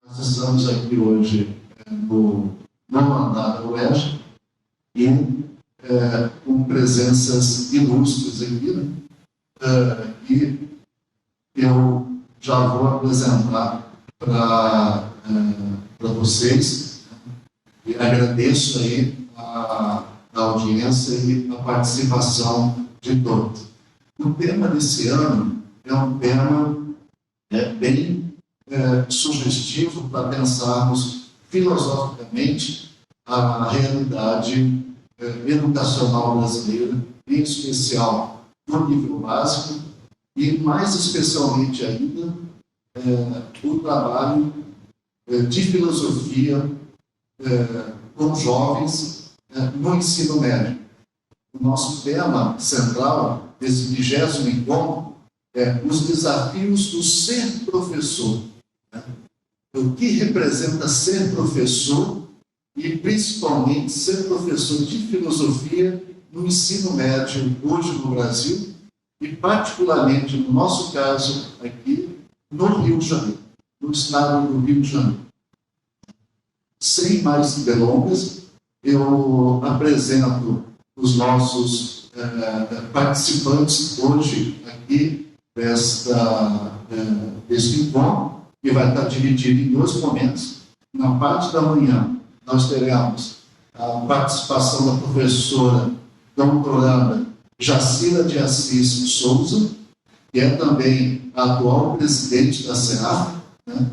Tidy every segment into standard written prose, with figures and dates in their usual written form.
Nós estamos aqui hoje no andar da UERJ e com presenças ilustres aqui, né? E eu já vou apresentar para vocês, e agradeço aí a audiência e a participação de todos. O tema desse ano é um tema bem sugestivo para pensarmos filosoficamente a realidade educacional brasileira, em especial no nível básico, e mais especialmente ainda o trabalho de filosofia com jovens no ensino médio. O nosso tema central desse 20º encontro é os desafios do ser professor. O que representa ser professor e, principalmente, ser professor de filosofia no ensino médio hoje no Brasil e, particularmente, no nosso caso, aqui no Rio de Janeiro, no estado do Rio de Janeiro. Sem mais delongas, eu apresento os nossos participantes hoje aqui deste encontro, que vai estar dividido em 2 momentos. Na parte da manhã, nós teremos a participação da professora doutoranda Jacira de Assis Souza, que é também a atual presidente da SEAF, né?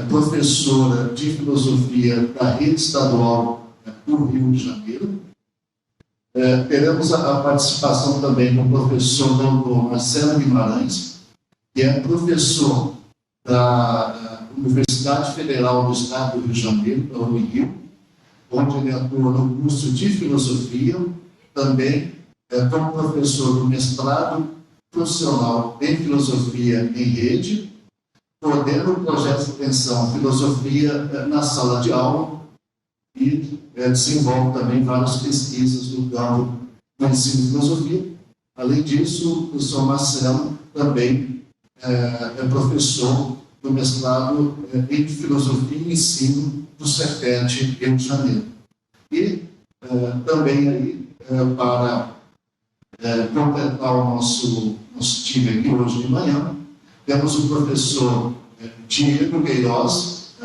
Professora de filosofia da rede estadual do Rio de Janeiro. Teremos a participação também do professor doutor Marcelo Guimarães, que é professor da Universidade Federal do Estado do Rio de Janeiro, da UNIRIO, onde ele atua no curso de filosofia, também como professor do mestrado profissional em filosofia em rede, coordena o projeto de extensão Filosofia na Sala de Aula e desenvolve também várias pesquisas no campo do ensino de filosofia. Além disso, o professor Marcelo também é professor do mestrado em Filosofia e Ensino do Cefet, Rio de Janeiro. E também aí, para completar o nosso time aqui hoje de manhã, temos o professor Diego Queiroz,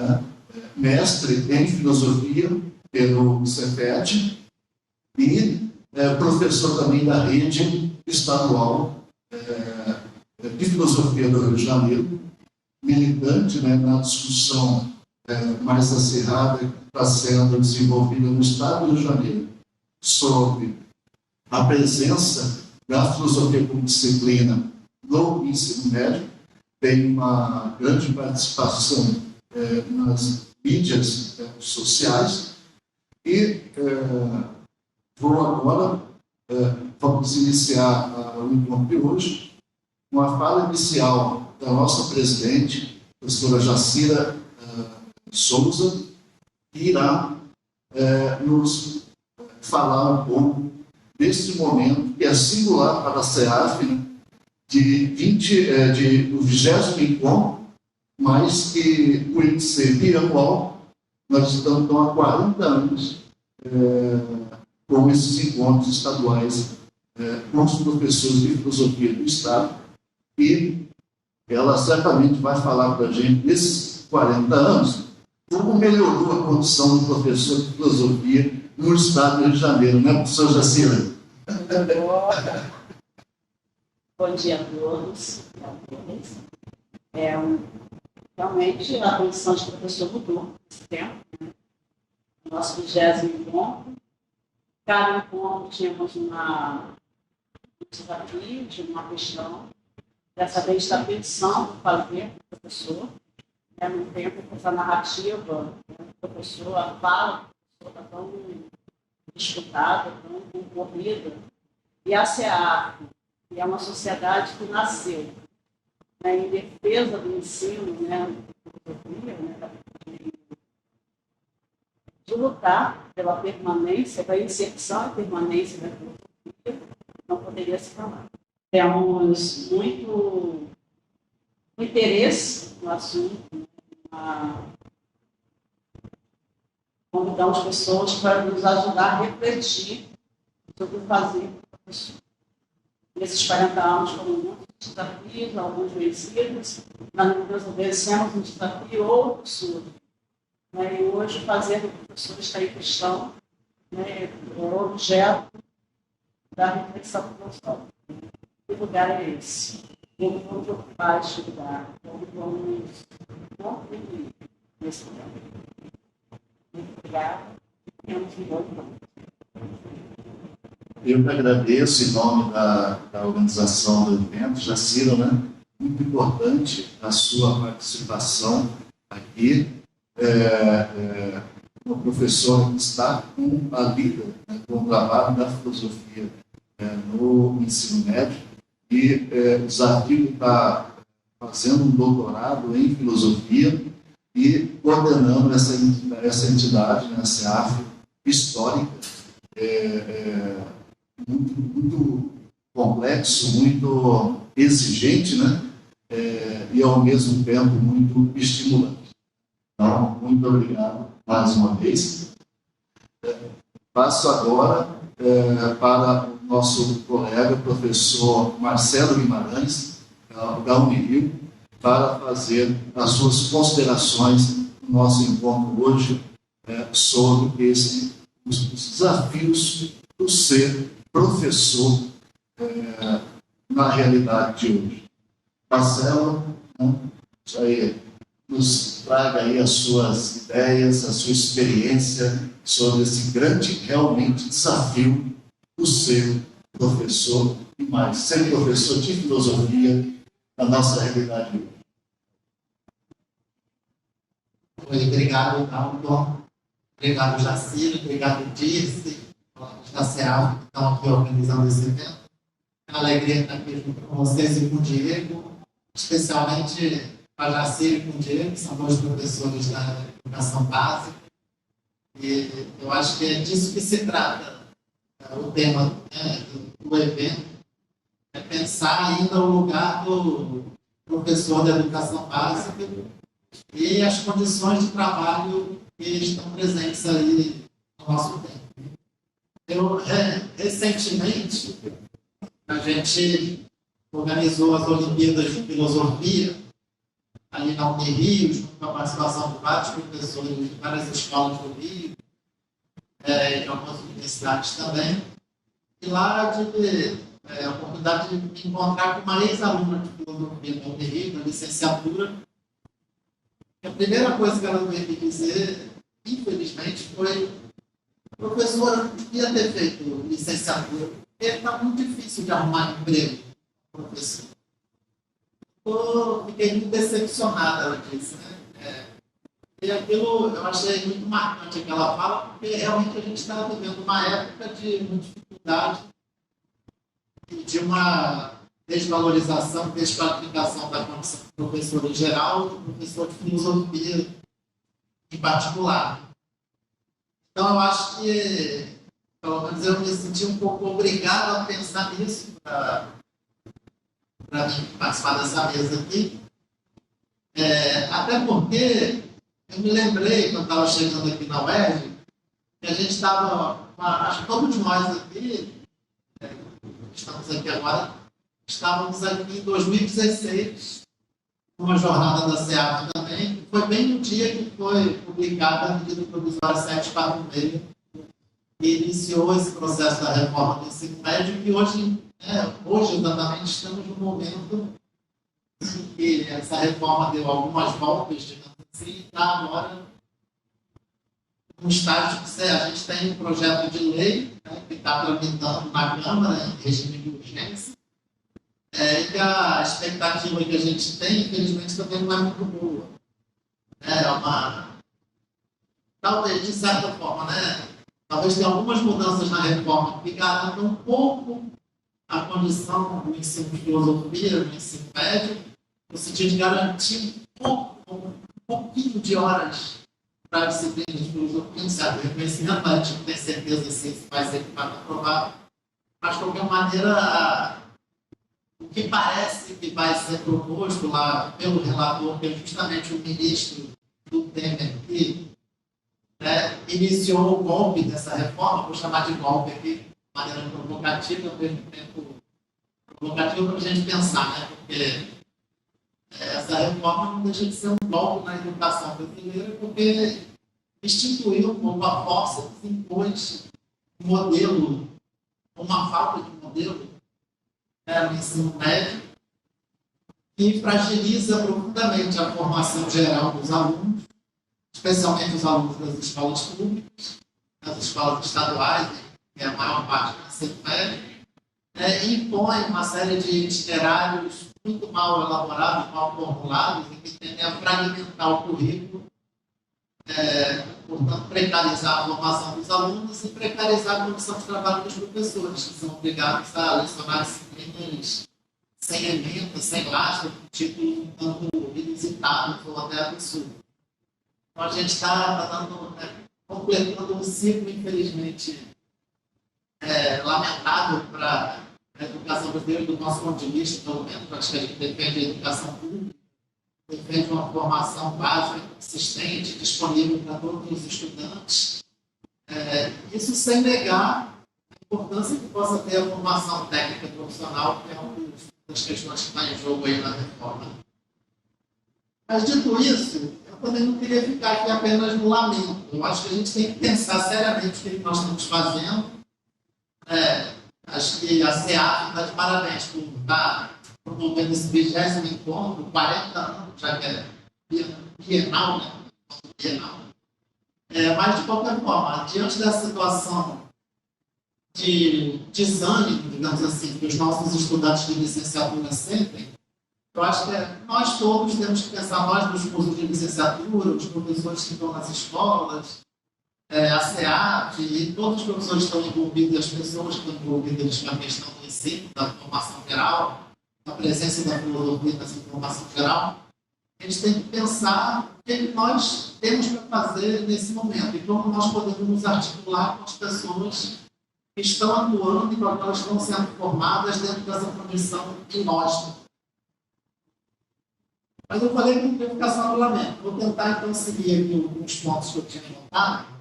mestre em Filosofia pelo Cefet e professor também da rede estadual de Filosofia do Rio de Janeiro, militante, né, na discussão mais acirrada que está sendo desenvolvida no Estado do Rio de Janeiro sobre a presença da filosofia como disciplina no ensino médio. Tem uma grande participação nas mídias sociais e vou agora, vamos iniciar o encontro de hoje com a fala inicial da nossa presidente, a professora Jacira Souza, que irá nos falar um pouco desse momento que é singular para a SEAF, né, do 20º encontro, mas que, por ser bianual, nós estamos há 40 anos com esses encontros estaduais com os professores de filosofia do Estado, e ela certamente vai falar para a gente, nesses 40 anos, como melhorou a condição do professor de filosofia no Estado do Rio de Janeiro, né, professor Jacira? Bom dia a todos. Realmente, a condição de professor mudou nesse tempo. Né? Nosso 20º encontro, cada encontro tínhamos um desafio, de uma questão. Dessa vez, da petição para fazer para o professor. No tempo, essa narrativa do professor, a fala do professor está tão disputada, tão concorrida. E a SEAF, que é uma sociedade que nasceu, né, em defesa do ensino, né, de lutar pela permanência, pela inserção e permanência da filosofia, não poderia se falar. Temos muito interesse no assunto, convidamos pessoas para nos ajudar a refletir sobre o fazer do professor. Nesses 40 anos foram muitos desafios, alguns vencidos, mas nós vencemos um desafio, outro surge. Né? E hoje o fazer do professor está em questão, né? É o objeto da reflexão filosófica. Que lugar é esse? Como vamos ocupar este lugar? Como vamos contribuir nesse lugar? Muito obrigada. Temos um bom tempo. Eu que agradeço em nome da organização do evento, Jacira, né? Muito importante a sua participação aqui. O professor que está com a lida, né, com o trabalho da filosofia no ensino médio e o desafio está fazendo um doutorado em filosofia e coordenando essa entidade, né, a SEAF, histórica, muito complexo, muito exigente, né? E ao mesmo tempo muito estimulante. Então, muito obrigado mais uma vez. Passo agora para o nosso colega, professor Marcelo Guimarães, da Unirio, para fazer as suas considerações no nosso encontro hoje sobre os desafios do ser professor na realidade de hoje. Marcelo, nos traga aí as suas ideias, a sua experiência sobre esse grande, realmente, desafio do ser professor e mais, ser professor de filosofia na nossa realidade de hoje. Obrigado, Aldo. Obrigado, Jacira. Obrigado, Dirce, da CEAF, que estão aqui organizando esse evento. É uma alegria estar aqui junto com vocês e com o Diego, especialmente com a Jacira e com o Diego, que são dois professores da educação básica. E eu acho que é disso que se trata o tema, né, do evento, é pensar ainda o lugar do professor da educação básica e as condições de trabalho que estão presentes aí no nosso tempo. Recentemente, a gente organizou as Olimpíadas de Filosofia ali na Unirio, junto com a participação de vários professores de várias escolas do Rio, de algumas universidades também. E lá eu tive a oportunidade de me encontrar com uma ex-aluna de filosofia da Unirio, da licenciatura. E a primeira coisa que ela veio me dizer, infelizmente, foi: professora, eu devia ter feito licenciatura, porque está muito difícil de arrumar emprego, professor. Fiquei muito decepcionada, ela disse, né? E aquilo eu achei muito marcante aquela fala, porque realmente a gente está vivendo uma época de muita dificuldade e de uma desvalorização, desqualificação da condição de professor em geral e do professor de filosofia em particular. Então, eu acho que, pelo menos, eu me senti um pouco obrigado a pensar nisso para participar dessa mesa aqui. Até porque eu me lembrei, quando estava chegando aqui na UERJ, que a gente estava, acho que todos nós aqui, estamos aqui agora, estávamos aqui em 2016, uma jornada da SEAF também, que foi bem no dia que foi publicada a medida provisória 746, que iniciou esse processo da reforma do ensino médio, que hoje exatamente estamos no momento em que essa reforma deu algumas voltas, digamos assim, e está agora no estágio que a gente tem um projeto de lei, né, que está tramitando na Câmara em regime de urgência, e que a expectativa que a gente tem, infelizmente, também não é muito boa. Talvez, de certa forma, né, talvez tenha algumas mudanças na reforma que garantam um pouco a condição do ensino de filosofia, do ensino médio, no sentido de garantir um pouquinho de horas para a disciplina de filosofia, certo reconhecimento, mas a gente não tem certeza se isso vai ser aprovado. Mas, de qualquer maneira, o que parece que vai ser proposto lá pelo relator, que é justamente o ministro Temer, que iniciou o golpe dessa reforma, vou chamar de golpe aqui, de maneira provocativa, ao mesmo tempo provocativa para a gente pensar, né? Porque essa reforma não deixa de ser um golpe na educação brasileira, porque instituiu uma força que impôs um modelo, uma falta de modelo no ensino médio, que fragiliza profundamente a formação geral dos alunos, especialmente os alunos das escolas públicas, das escolas estaduais, que é a maior parte do ensino médio, e impõe uma série de itinerários muito mal elaborados, mal formulados, e que tendem a fragmentar o currículo, portanto, precarizar a formação dos alunos e precarizar a condição de trabalho dos professores, que são obrigados a lecionar disciplinas sem emenda, sem lastro, tipo um tanto inusitado ou até absurdo. Então, a gente está completando um ciclo, infelizmente, lamentável para a educação brasileira, do nosso ponto de vista, pelo menos. Acho que a gente defende a educação pública, defende uma formação básica, consistente, disponível para todos os estudantes. Isso sem negar a importância que possa ter a formação técnica profissional, que é uma das questões que está em jogo aí na reforma. Mas, dito isso, eu também não queria ficar aqui apenas no lamento. Eu acho que a gente tem que pensar seriamente o que nós estamos fazendo. Acho que a SEAF está de parabéns por estar promovendo esse 20º encontro, 40 anos, já que é bienal, né? Bienal. Mas, de qualquer forma, diante dessa situação de desânimo, digamos assim, que os nossos estudantes de licenciatura sentem, eu acho que nós todos temos que pensar, nós dos cursos de licenciatura, os professores que estão nas escolas, a SEAF e todos os professores que estão envolvidos, as pessoas que estão envolvidas na questão do ensino, da formação geral, da presença da filosofia nessa formação geral, a gente tem que pensar o que nós temos para fazer nesse momento e como nós podemos nos articular com as pessoas que estão atuando e com aquelas que estão sendo formadas dentro dessa condição gnóstica. Mas eu falei que não ia ficar só no lamento. Vou tentar, então, seguir aqui alguns pontos que eu tinha anotado,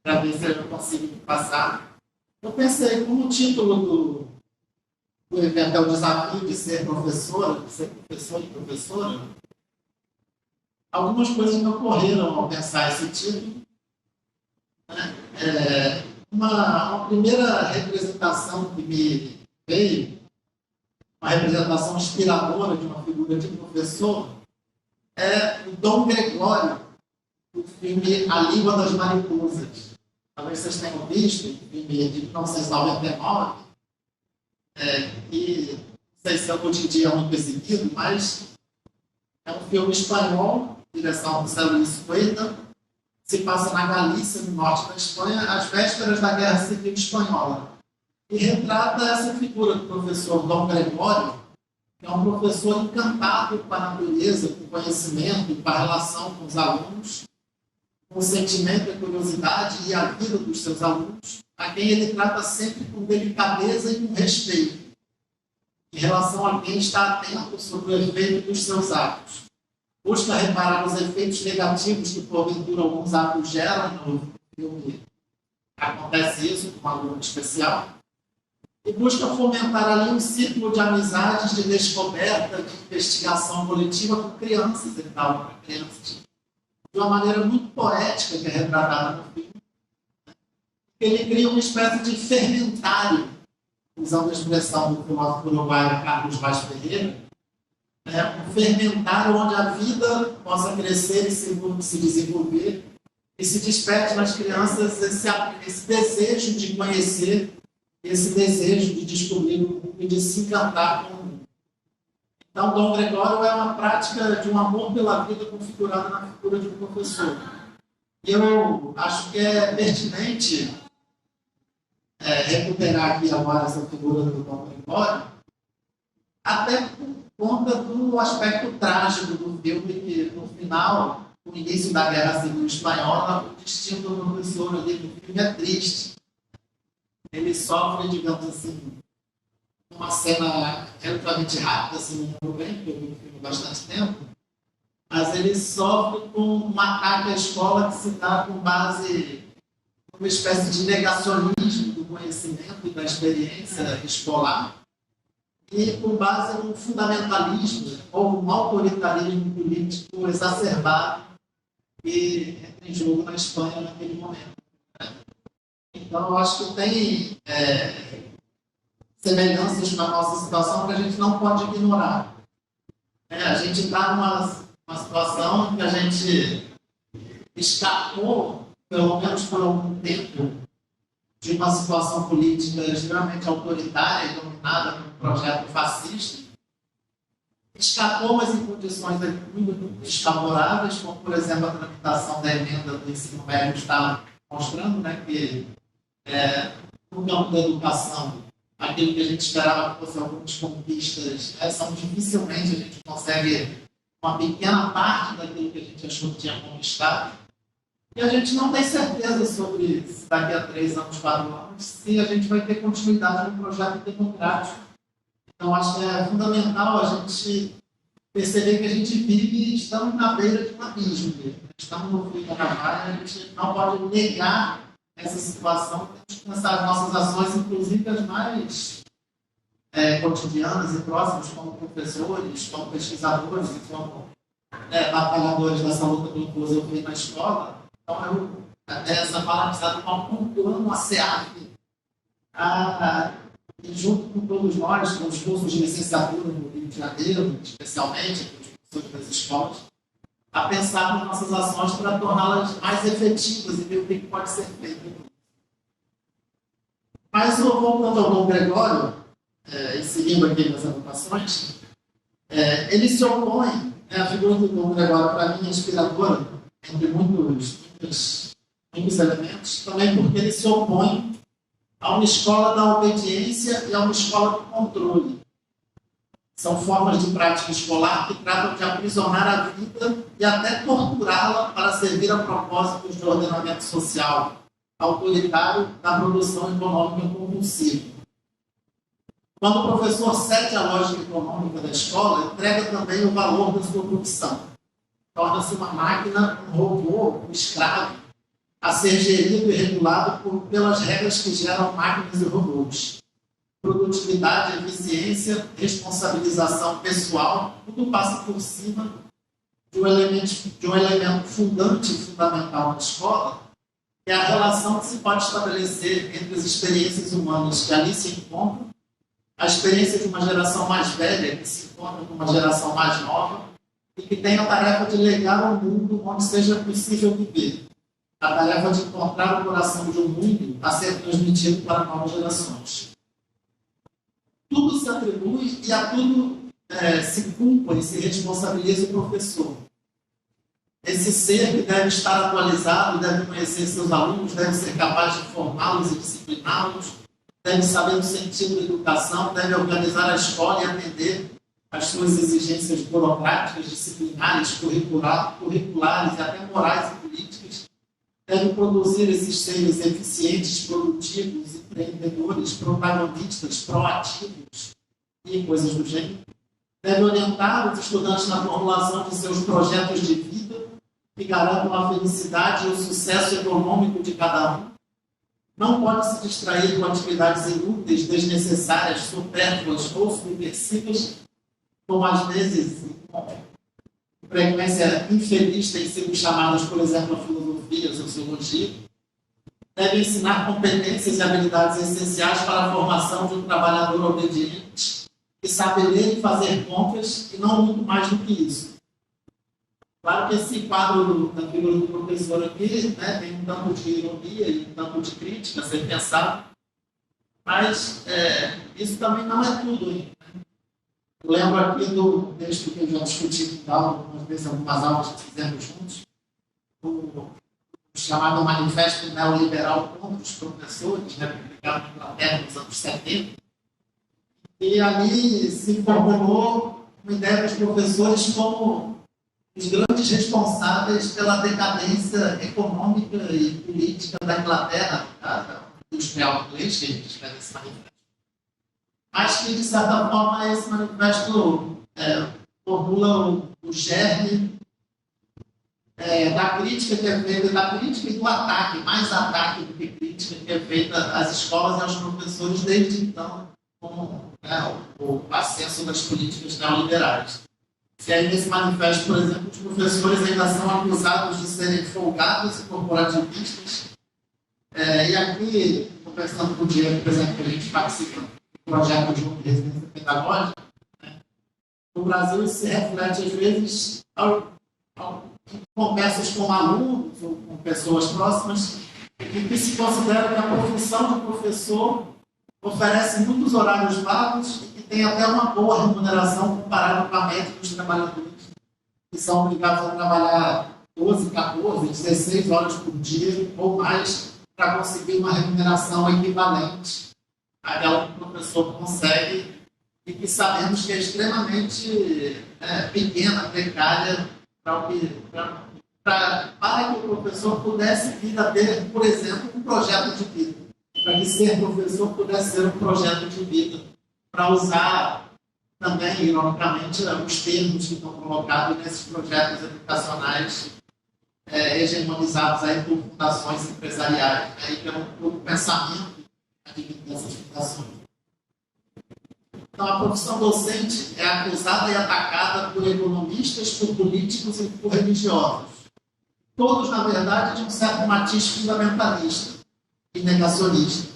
para ver se eu consigo passar. Eu pensei, como o título do evento é o desafio de ser professora, de ser professor e professora, algumas coisas me ocorreram ao pensar esse título. Uma primeira representação que me veio, uma representação inspiradora de uma figura de professor, é o Dom Gregório, do filme A Língua das Mariposas. Talvez vocês tenham visto, o filme de 1999, que não sei se hoje em dia é muito exibido, mas é um filme espanhol, direção do Célio Luís Cueta, se passa na Galícia, no norte da Espanha, às vésperas da Guerra Civil Espanhola. E retrata essa figura do professor Dom Gregório, que é um professor encantado com a natureza, com o conhecimento, com a relação com os alunos, com o sentimento, a curiosidade e a vida dos seus alunos, a quem ele trata sempre com delicadeza e com respeito, em relação a quem está atento sobre o efeito dos seus atos. Busca reparar os efeitos negativos que, porventura, alguns atos geram no filme. Acontece isso com um aluno especial. E busca fomentar ali um círculo de amizades, de descoberta, de investigação coletiva com crianças e tal, para crianças. De uma maneira muito poética, que é retratada no filme. Ele cria uma espécie de fermentário, usando a expressão do filósofo uruguaio Carlos Vaz Ferreira, um fermentário onde a vida possa crescer e se desenvolver e se desperte nas crianças esse desejo de conhecer, esse desejo de descobrir o mundo e de se encantar com o mundo. Então, Dom Gregório é uma prática de um amor pela vida configurada na figura de um professor. E eu acho que é pertinente recuperar aqui agora essa figura do Dom Gregório, até por conta do aspecto trágico do filme, que no final, no início da Guerra Civil Espanhola, o destino do professor ali no filme é triste. Ele sofre, digamos assim, uma cena relativamente rápida, assim, não lembro bem, porque eu vi o filme há bastante tempo, mas ele sofre com um ataque à escola que se dá com base numa espécie de negacionismo do conhecimento e da experiência escolar e com base num fundamentalismo ou um autoritarismo político exacerbado que entra em jogo na Espanha naquele momento. Então, eu acho que tem semelhanças com a nossa situação que a gente não pode ignorar. A gente está numa situação em que a gente escapou, pelo menos por algum tempo, de uma situação política extremamente autoritária e dominada por um projeto fascista. Escapou, mas em condições muito desfavoráveis, como, por exemplo, a tramitação da emenda do ensino médio está mostrando, né, que no campo da educação, aquilo que a gente esperava que fosse algumas conquistas, são dificilmente a gente consegue uma pequena parte daquilo que a gente achou que tinha conquistado. E a gente não tem certeza sobre se daqui a 3 anos, 4 anos, se a gente vai ter continuidade no projeto democrático. Então, acho que é fundamental a gente perceber que a gente vive e estamos na beira de um abismo. Estamos no fim da navalha, a gente não pode negar essa situação, temos que pensar as nossas ações, inclusive as mais cotidianas e próximas, como professores, como pesquisadores e como batalhadores dessa luta pelo filosofia na escola. Então, essa fala precisa tomar um plano a SEAF, e junto com todos nós, com os cursos de licenciatura no Rio de Janeiro, especialmente, com os professores das escolas, a pensar nas nossas ações para torná-las mais efetivas e ver o que pode ser feito. Mas, voltando ao Dom Gregório, e seguindo aqui nas anotações, ele se opõe, a figura do Dom Gregório, para mim, é inspiradora, entre muitos elementos, também porque ele se opõe a uma escola da obediência e a uma escola do controle. São formas de prática escolar que tratam de aprisionar a vida e até torturá-la para servir a propósitos de ordenamento social autoritário da produção econômica compulsiva. Quando o professor cede a lógica econômica da escola, entrega também o valor da sua produção. Torna-se uma máquina, um robô, um escravo, a ser gerido e regulado pelas regras que geram máquinas e robôs. Produtividade, eficiência, responsabilização pessoal, tudo passa por cima de um elemento fundante e fundamental na escola, que é a relação que se pode estabelecer entre as experiências humanas que ali se encontram, a experiência de uma geração mais velha que se encontra com uma geração mais nova e que tem a tarefa de legar ao mundo onde seja possível viver. A tarefa de encontrar o coração de um mundo a ser transmitido para novas gerações. Tudo se atribui e a tudo se culpa e se responsabiliza o professor. Esse ser que deve estar atualizado, deve conhecer seus alunos, deve ser capaz de formá-los e discipliná-los, deve saber o sentido da educação, deve organizar a escola e atender às suas exigências burocráticas, disciplinares, curriculares e até morais e políticas, deve produzir esses seres eficientes, produtivos, empreendedores, protagonistas, proativos e coisas do gênero. Deve orientar os estudantes na formulação de seus projetos de vida que garantam a felicidade e o sucesso econômico de cada um. Não pode se distrair com atividades inúteis, desnecessárias, supérfluas ou subversivas, como às vezes, com frequência infeliz, têm sido chamadas, por exemplo, a filosofia, a sociologia. Deve ensinar competências e habilidades essenciais para a formação de um trabalhador obediente, que sabe ler e fazer contas, e não muito mais do que isso. Claro que esse quadro da figura do professor aqui, tem um tanto de ironia e um tanto de crítica a ser pensado, mas isso também não é tudo. Hein? Eu lembro aqui do texto que eu já discuti com algumas vezes, algumas aulas que fizemos juntos, o chamado Manifesto Neoliberal contra os Professores, publicado na Inglaterra nos anos 70, e ali se formulou uma ideia dos professores como os grandes responsáveis pela decadência econômica e política da Inglaterra, industrial inglês, que a gente escreve esse manifesto. Mas que, de certa forma, esse manifesto formula o germe da crítica que é feita, da crítica e do ataque, mais ataque do que crítica que é feita às escolas e aos professores desde então, com o ascenso das políticas neoliberais. E aí, nesse manifesto, por exemplo, os professores ainda são acusados de serem folgados e corporativistas. E aqui, conversando com o Diego, por exemplo, que a gente participa do projeto de residência pedagógica, no Brasil isso se reflete, às vezes, em conversas com alunos ou com pessoas próximas, que se considera que a profissão de professor oferece muitos horários vagos e que tem até uma boa remuneração comparada com a média dos trabalhadores, que são obrigados a trabalhar 12, 14, 16 horas por dia ou mais para conseguir uma remuneração equivalente àquela que o professor consegue e que sabemos que é extremamente pequena, precária, para que o professor pudesse vir a ter, por exemplo, um projeto de vida. Para que ser professor pudesse ser um projeto de vida. Para usar também, ironicamente, os termos que estão colocados nesses projetos educacionais hegemonizados aí por fundações empresariais, e pelo pensamento dessas fundações. Então, a profissão docente é acusada e atacada por economistas, por políticos e por religiosos. Todos, na verdade, de um certo matiz fundamentalista e negacionista.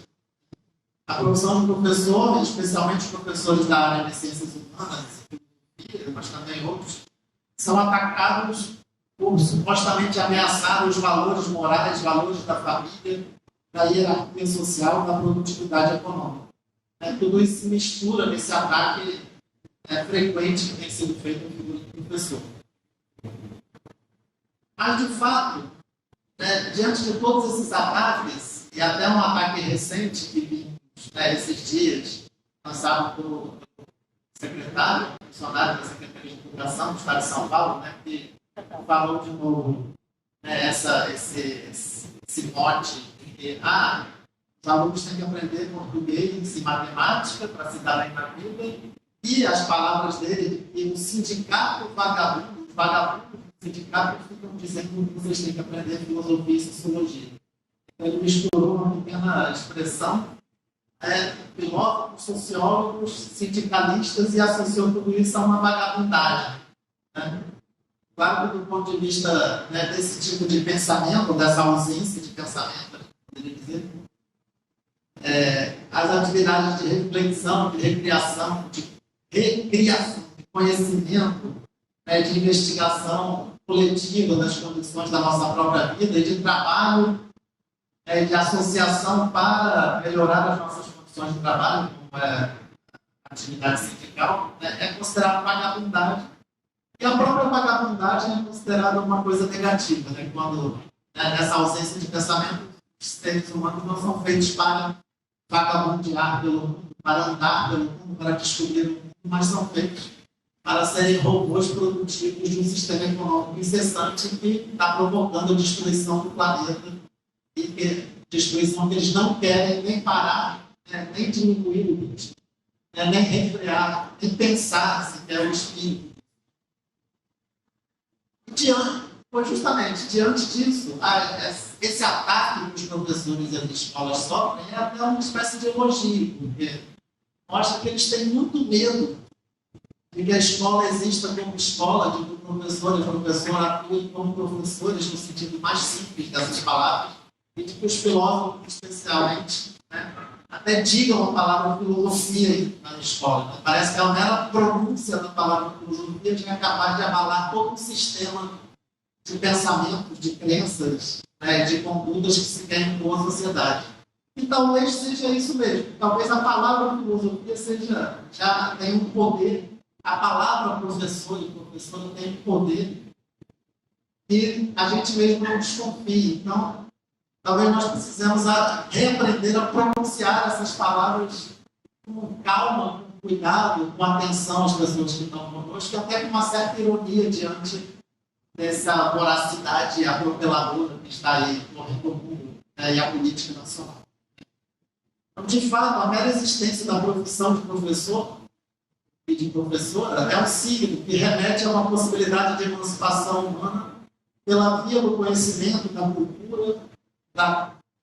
A profissão de professor, especialmente os professores da área de ciências humanas, mas também outros, são atacados por supostamente ameaçar os valores morais, valores da família, da hierarquia social, da produtividade econômica. Tudo isso se mistura nesse ataque frequente que tem sido feito no figura do professor. Mas, de fato, diante de todos esses ataques, e até um ataque recente que vimos esses dias, lançado pelo secretário, funcionário da Secretaria de Educação do Estado de São Paulo, que falou de novo esse mote de que os alunos têm que aprender português e matemática para se dar bem na vida, e as palavras dele de que o sindicato vagabundo, os vagabundos do sindicato ficam dizendo que vocês têm que aprender filosofia e sociologia. Então, ele misturou uma pequena expressão, filósofos, sociólogos, sindicalistas, e associou tudo isso a uma vagabundagem. Claro que, do ponto de vista desse tipo de pensamento, dessa ausência de pensamento, poderia dizer, as atividades de reflexão, de recriação, de conhecimento, de investigação coletiva das condições da nossa própria vida e de trabalho, de associação para melhorar as nossas condições de trabalho, como a atividade sindical, é considerado vagabundagem. E a própria vagabundagem é considerada uma coisa negativa, quando nessa ausência de pensamento, os seres humanos não são feitos para vagabundear pelo mundo, para andar pelo mundo, para descobrir o mundo, mas são feitos para serem robôs produtivos de um sistema econômico incessante que está provocando a destruição do planeta, e destruição que eles não querem nem parar, nem diminuir o risco, nem refrear, nem pensar se quer o espírito. Pois justamente, diante disso, esse ataque que os professores e as escolas sofrem é até uma espécie de elogio, porque mostra que eles têm muito medo de que a escola exista como escola, de que o professor e a professora atuem como professores no sentido mais simples dessas palavras, e de que os filósofos, especialmente, até digam a palavra filosofia na escola. Parece que a mera pronúncia da palavra filosofia já é capaz de abalar todo um sistema de pensamentos, de crenças, de condutas que se querem com a sociedade. E talvez seja isso mesmo. Talvez a palavra filosofia já tenha um poder, a palavra professor e professora tem um poder e a gente mesmo não desconfia. Então, talvez nós precisemos reaprender a pronunciar essas palavras com calma, com cuidado, com atenção às pessoas que estão conosco, e até com uma certa ironia diante dessa voracidade atropeladora que está aí no mundo e a política nacional. Então, de fato, a mera existência da profissão de professor e de professora é um signo que remete a uma possibilidade de emancipação humana pela via do conhecimento, da cultura,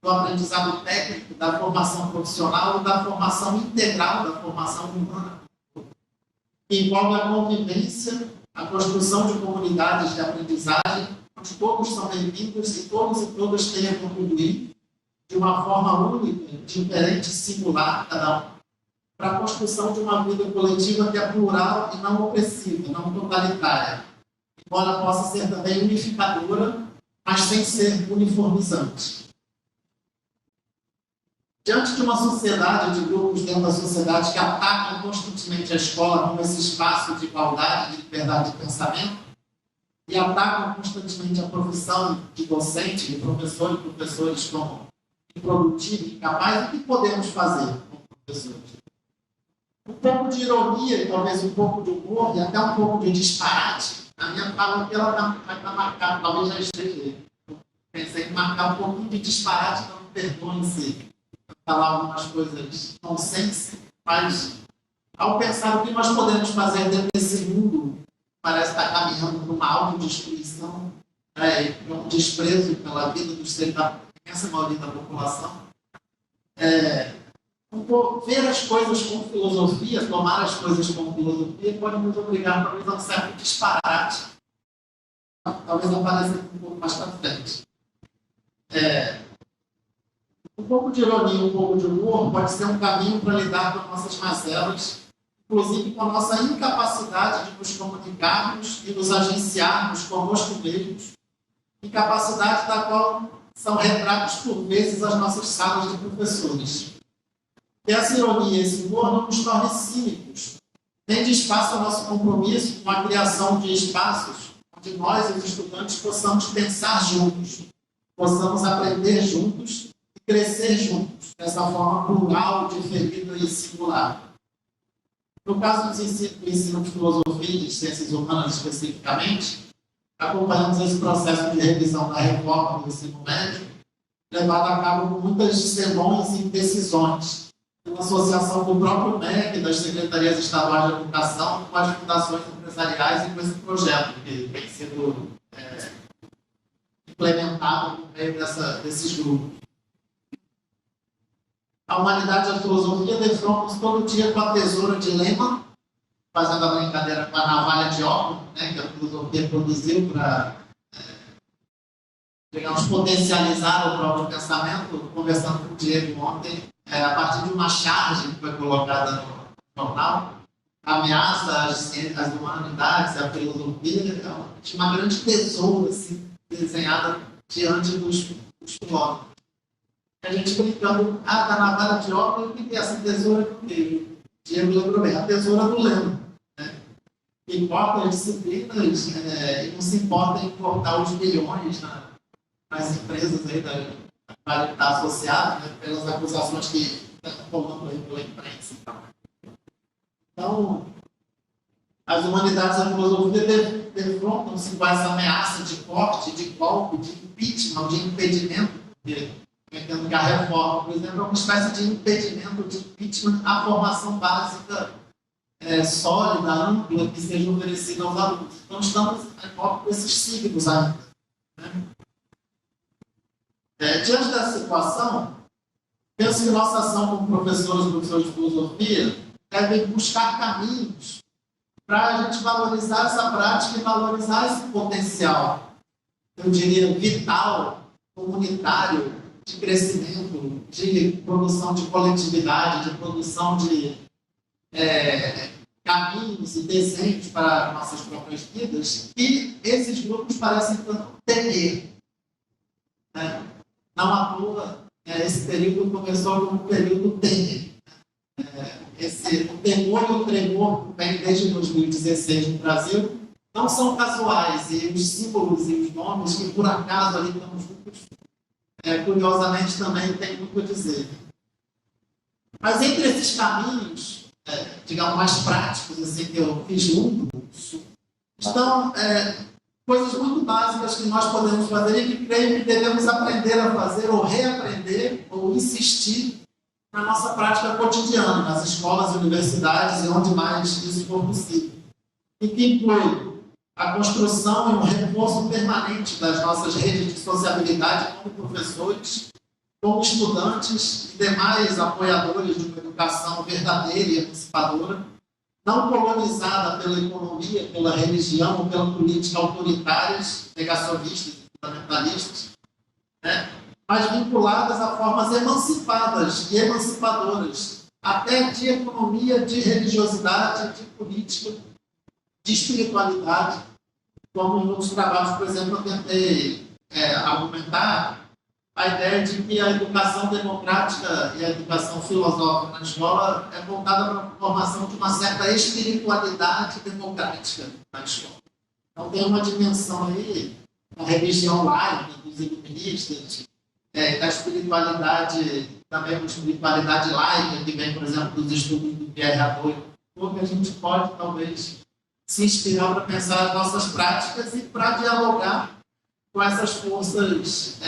do aprendizado técnico, da formação profissional, da formação integral, da formação humana, que envolve a convivência, a construção de comunidades de aprendizagem, onde todos são bem-vindos e todos e todas têm a contribuir de uma forma única, diferente, singular, cada um, para a construção de uma vida coletiva que é plural e não opressiva, não totalitária, embora possa ser também unificadora, mas sem ser uniformizante. Diante de uma sociedade, de grupos dentro da sociedade que atacam constantemente a escola como esse espaço de igualdade, de liberdade de pensamento, e atacam constantemente a profissão de docente, de professor e professores como improdutivo, incapaz, o que podemos fazer como professores? Um pouco de ironia, talvez um pouco de humor e até um pouco de disparate. A minha fala aqui ela vai estar marcada, talvez já esteja. Pensei em marcar um pouquinho de disparate, então me perdoem se falar algumas coisas nonsense, mas ao pensar o que nós podemos fazer dentro desse mundo, parece estar caminhando para uma autodestruição, um desprezo pela vida dos seres da imensa maioria da população. Ver as coisas com filosofia, tomar as coisas com filosofia, pode nos obrigar talvez a um certo disparate. Talvez apareça um pouco mais para frente. Um pouco de ironia, um pouco de humor pode ser um caminho para lidar com as nossas mazelas, inclusive com a nossa incapacidade de nos comunicarmos e nos agenciarmos conosco mesmos, incapacidade da qual são retratos por vezes as nossas salas de professores. E essa ironia, esse humor não nos torne cínicos, nem desfaça o nosso compromisso com a criação de espaços onde nós, os estudantes, possamos pensar juntos, possamos aprender juntos e crescer juntos, dessa forma plural, diferida e singular. No caso do ensino de filosofia e de ciências humanas especificamente, acompanhamos esse processo de revisão da reforma do ensino médio, levado a cabo com muitas dissensões e indecisões, uma associação do próprio MEC, das Secretarias Estaduais de Educação, com as fundações empresariais e com esse projeto que tem sido implementado no meio desses grupos. A humanidade e a filosofia defrontam-se todo dia com a tesoura de Lehmann, fazendo a brincadeira com a navalha de Ockham, né, que a filosofia produziu para, digamos, potencializar o próprio pensamento. Conversando com o Diego ontem, a partir de uma charge que foi colocada no jornal, ameaça às humanidades, à filosofia, tinha uma grande tesoura assim, desenhada diante dos filósofos. A gente brincando, da navalha de Ockham, o que é essa tesoura que o Diego lembrou bem? A tesoura do Lehmann, né? Que importa as disciplinas e não se importa em cortar os bilhões nas empresas aí para estar associado, né, pelas acusações que estão rolando aí pela imprensa. Então, as humanidades e a filosofia defrontam-se com essa ameaça de corte, de golpe, de impeachment, de impedimento. Eu entendo que a reforma, por exemplo, é uma espécie de impedimento, de impeachment à formação básica sólida, ampla, que seja oferecida aos alunos. Então, estamos com esses signos ainda. Né? Diante dessa situação, penso que nossa ação como professores e professores de filosofia deve buscar caminhos para a gente valorizar essa prática e valorizar esse potencial, eu diria, vital, comunitário, de crescimento, de produção de coletividade, de produção de caminhos e desenhos para nossas próprias vidas, e esses grupos parecem tanto temer. Né? Não à toa, esse período começou como um período temer. O temor e o tremor que vem desde 2016 no Brasil não são casuais, e os símbolos e os nomes que por acaso ali estão juntos, curiosamente também tem muito a dizer. Mas entre esses caminhos, digamos, mais práticos, assim, que eu vislumbro, estão coisas muito básicas que nós podemos fazer e que creio que devemos aprender a fazer, ou reaprender, ou insistir na nossa prática cotidiana, nas escolas e universidades e onde mais isso for possível. E que inclui a construção e um reforço permanente das nossas redes de sociabilidade como professores, como estudantes e demais apoiadores de uma educação verdadeira e emancipadora, não colonizada pela economia, pela religião ou pela política autoritárias, negacionistas e fundamentalistas, né? Mas vinculadas a formas emancipadas e emancipadoras, até de economia, de religiosidade, de política, de espiritualidade, como em outros trabalhos, por exemplo, eu tentei argumentar a ideia de que a educação democrática e a educação filosófica na escola é voltada para a formação de uma certa espiritualidade democrática na escola. Então tem uma dimensão aí da religião laica, dos iluministas, da espiritualidade, também uma espiritualidade laica, que vem, por exemplo, dos estudos do Pierre Hadot, que a gente pode, talvez, se inspirar para pensar as nossas práticas e para dialogar com essas forças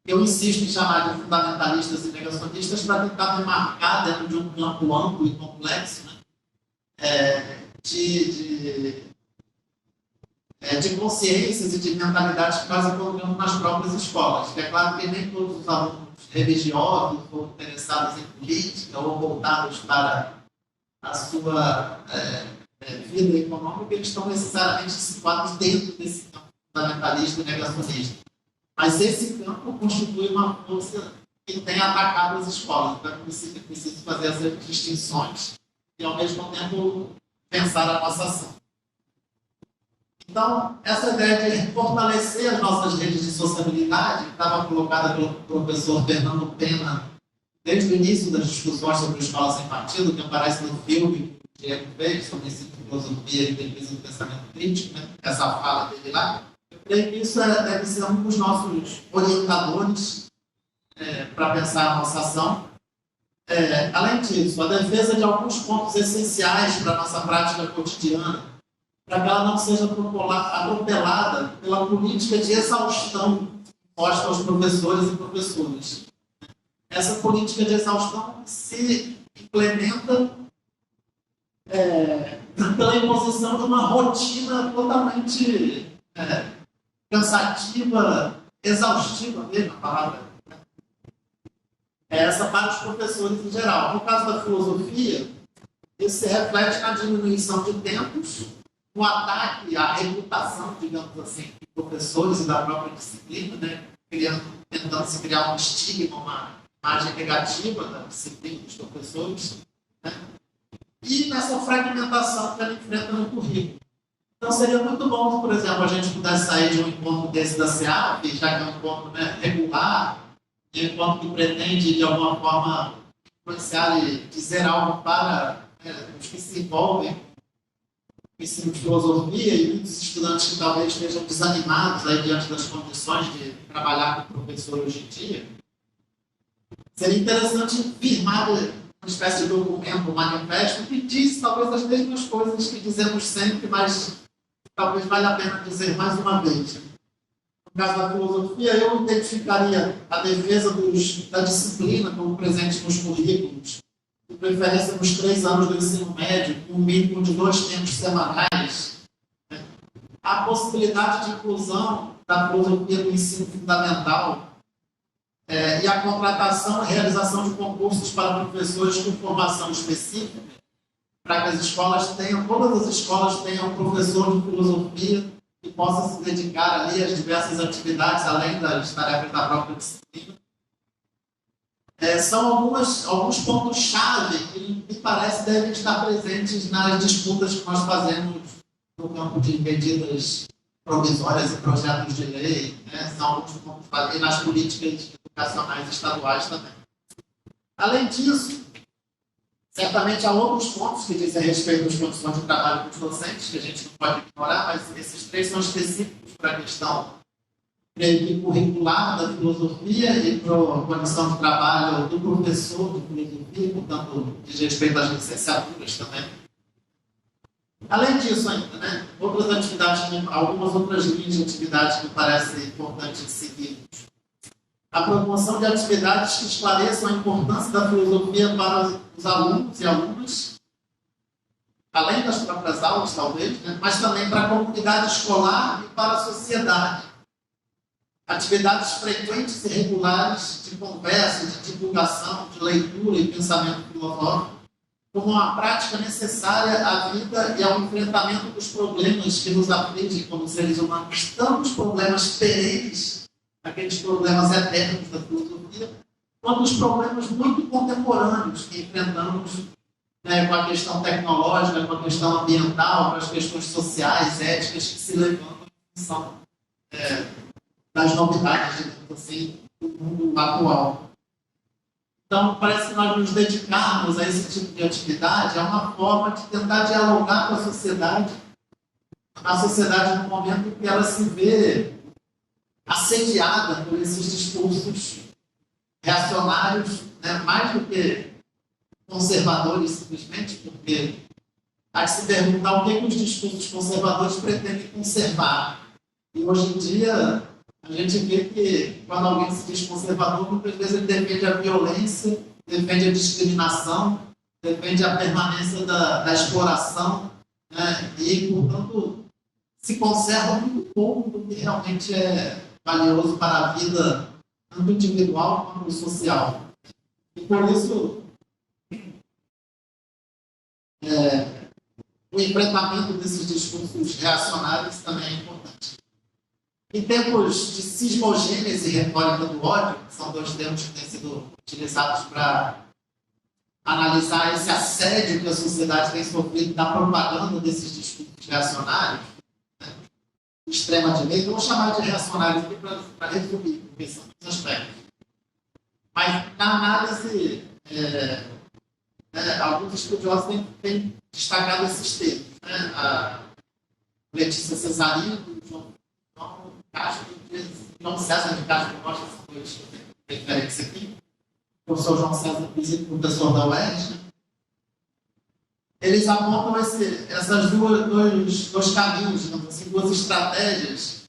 eu insisto em chamar de fundamentalistas e negacionistas para tentar demarcar dentro de um campo amplo e complexo, né, de consciências e de mentalidades que nós encontramos nas próprias escolas. É claro que nem todos os alunos religiosos ou interessados em política ou voltados para a sua vida econômica, eles estão necessariamente situados dentro desse campo fundamentalista e negacionista. Mas esse campo constitui uma força que tem atacado as escolas. Então, é preciso fazer essas distinções e, ao mesmo tempo, pensar a nossa ação. Então, essa ideia de fortalecer as nossas redes de sociabilidade, que estava colocada pelo professor Fernando Pena desde o início das discussões sobre escola sem partido, que aparece no filme que o Diego fez sobre ensino de filosofia e defesa do pensamento crítico, né? Essa fala dele lá. Eu creio que isso deve ser um dos nossos orientadores para pensar a nossa ação. Além disso, a defesa de alguns pontos essenciais para a nossa prática cotidiana, para que ela não seja atropelada pela política de exaustão imposta aos professores e professoras. Essa política de exaustão se implementa pela imposição de uma rotina totalmente cansativa, exaustiva mesmo, a palavra. Essa para os professores em geral. No caso da filosofia, isso se reflete na diminuição de tempos, no ataque à reputação, digamos assim, de professores e da própria disciplina, né? Tentando se criar um estigma, uma imagem negativa da disciplina dos professores, né? E nessa fragmentação que ela enfrenta no currículo. Então, seria muito bom, por exemplo, a gente pudesse sair de um encontro desse da SEAP, já que é um encontro, né, regular, e um encontro que pretende, de alguma forma, influenciar e dizer algo para os que se envolvem com o ensino de filosofia e muitos estudantes que talvez estejam desanimados aí diante das condições de trabalhar com professor hoje em dia. Seria interessante firmar uma espécie de documento, um manifesto, que diz talvez as mesmas coisas que dizemos sempre, mas talvez valha a pena dizer mais uma vez. No caso da filosofia, eu identificaria a defesa da disciplina como presente nos currículos, de preferência nos 3 anos do ensino médio, com um mínimo de 2 tempos semanais. A possibilidade de inclusão da filosofia no ensino fundamental e a contratação e realização de concursos para professores com formação específica, para que todas as escolas tenham um professor de filosofia que possa se dedicar ali às diversas atividades, além das tarefas da própria disciplina. São alguns pontos-chave que, me parece, devem estar presentes nas disputas que nós fazemos no campo de medidas provisórias e projetos de lei, né? São alguns pontos e nas políticas educacionais estaduais também. Além disso, certamente há outros pontos que dizem respeito às condições de trabalho dos docentes, que a gente não pode ignorar, mas esses 3 são específicos para a questão curricular da filosofia e para a condição de trabalho do professor de filosofia, portanto, diz respeito às licenciaturas também. Além disso ainda, né, outras atividades, algumas outras linhas de atividades que me parece importante seguir. A promoção de atividades que esclareçam a importância da filosofia para os alunos e alunas, além das próprias aulas, talvez, né? Mas também para a comunidade escolar e para a sociedade. Atividades frequentes e regulares de conversa, de divulgação, de leitura e pensamento filosófico, como uma prática necessária à vida e ao enfrentamento dos problemas que nos afligem como seres humanos, tanto os problemas perenes, aqueles problemas eternos da filosofia, quanto os problemas muito contemporâneos que enfrentamos, né, com a questão tecnológica, com a questão ambiental, com as questões sociais, éticas que se levantam em função das novidades, digamos assim, do mundo atual. Então, parece que nós nos dedicarmos a esse tipo de atividade é uma forma de tentar dialogar com a sociedade no momento em que ela se vê assediada por esses discursos reacionários, né, mais do que conservadores, simplesmente, porque há que se perguntar o que os discursos conservadores pretendem conservar. E hoje em dia, a gente vê que quando alguém se diz conservador, muitas vezes ele defende a violência, defende a discriminação, defende a permanência da exploração, né? E, portanto, se conserva muito pouco do que realmente é valioso para a vida, tanto individual quanto social. E por isso, o enfrentamento desses discursos reacionários também é importante. Em tempos de cismogênese e retórica do ódio, que são dois termos que têm sido utilizados para analisar esse assédio que a sociedade tem sofrido da propaganda desses discursos reacionários, né, extrema-direita, vou chamar de reacionários aqui para resumir, porque são muitos aspectos. Mas, na análise, alguns estudiosos têm destacado esses termos. Né? A Letícia Cesarino, João César de Castro Costa, são dois referentes aqui. O professor João César Pizzi, professor da UERJ. Eles apontam essas dois caminhos, digamos assim, duas estratégias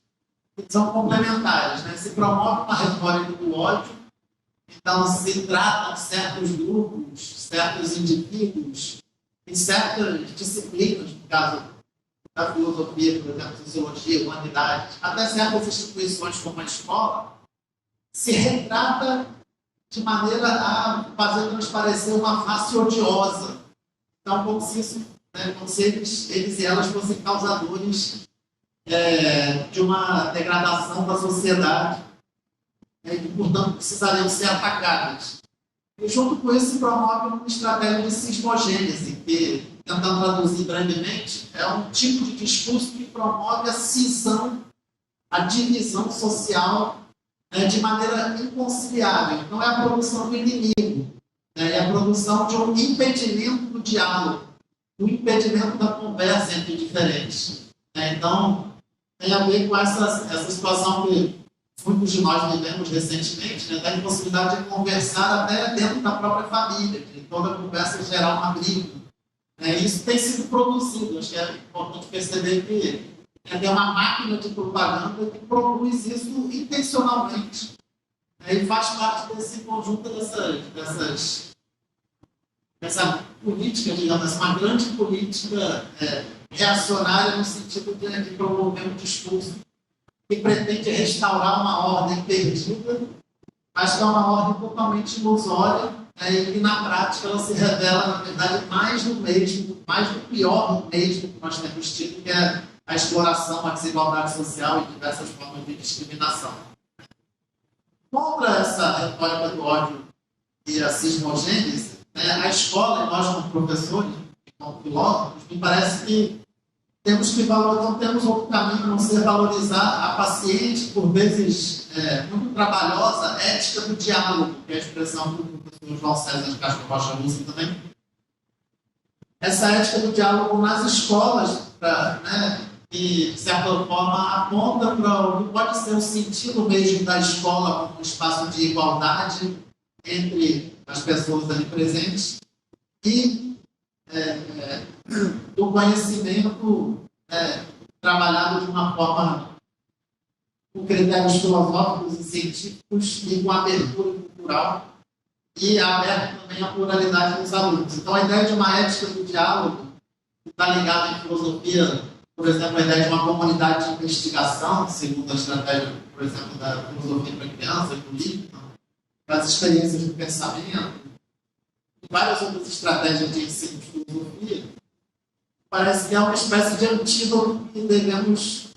que são complementares. Né? Se promove uma retórica do ódio, então se tratam certos grupos, certos indivíduos e certas disciplinas, no caso da filosofia, por exemplo, sociologia, humanidades, até certas instituições como a escola, se retrata de maneira a fazer transparecer uma face odiosa. Então, como se eles e elas fossem causadores de uma degradação da sociedade, e que, portanto, precisariam ser atacadas. E, junto com isso, se promove uma estratégia de cismogênese, que, tentando traduzir brevemente, é um tipo de discurso que promove a cisão, a divisão social de maneira inconciliável. Não é a produção do inimigo, é a produção de um impedimento do diálogo, um impedimento da conversa entre diferentes. Então, tem a ver com essa situação que muitos de nós vivemos recentemente, da impossibilidade de conversar até dentro da própria família, de toda conversa gerar uma briga. Isso tem sido produzido. Acho que é importante perceber que tem uma máquina de propaganda que produz isso intencionalmente. E faz parte desse conjunto dessa política, digamos assim, uma grande política reacionária no sentido de promover um discurso que pretende restaurar uma ordem perdida, mas que é uma ordem totalmente ilusória, e que na prática ela se revela, na verdade, mais do pior do mesmo que nós temos tido, que é a exploração, a desigualdade social e diversas formas de discriminação. Contra essa retórica do ódio e a cismogênese, a escola e nós como professores, como filósofos, me parece que temos que valorizar, não temos outro caminho a não ser valorizar a paciente, por vezes muito trabalhosa, ética do diálogo, que é a expressão que o professor João César de Castro Costa usa também. Essa ética do diálogo nas escolas, que, de certa forma, aponta para o que pode ser o sentido mesmo da escola como um espaço de igualdade entre as pessoas ali presentes e do conhecimento trabalhado de uma forma com critérios filosóficos e científicos e com abertura cultural e aberto também à pluralidade dos alunos. Então, a ideia de uma ética do diálogo está ligado em filosofia, por exemplo, a ideia de uma comunidade de investigação, segundo a estratégia, por exemplo, da filosofia para crianças, do livro, das experiências do pensamento, e várias outras estratégias de ensino de filosofia, parece que é uma espécie de antídoto que devemos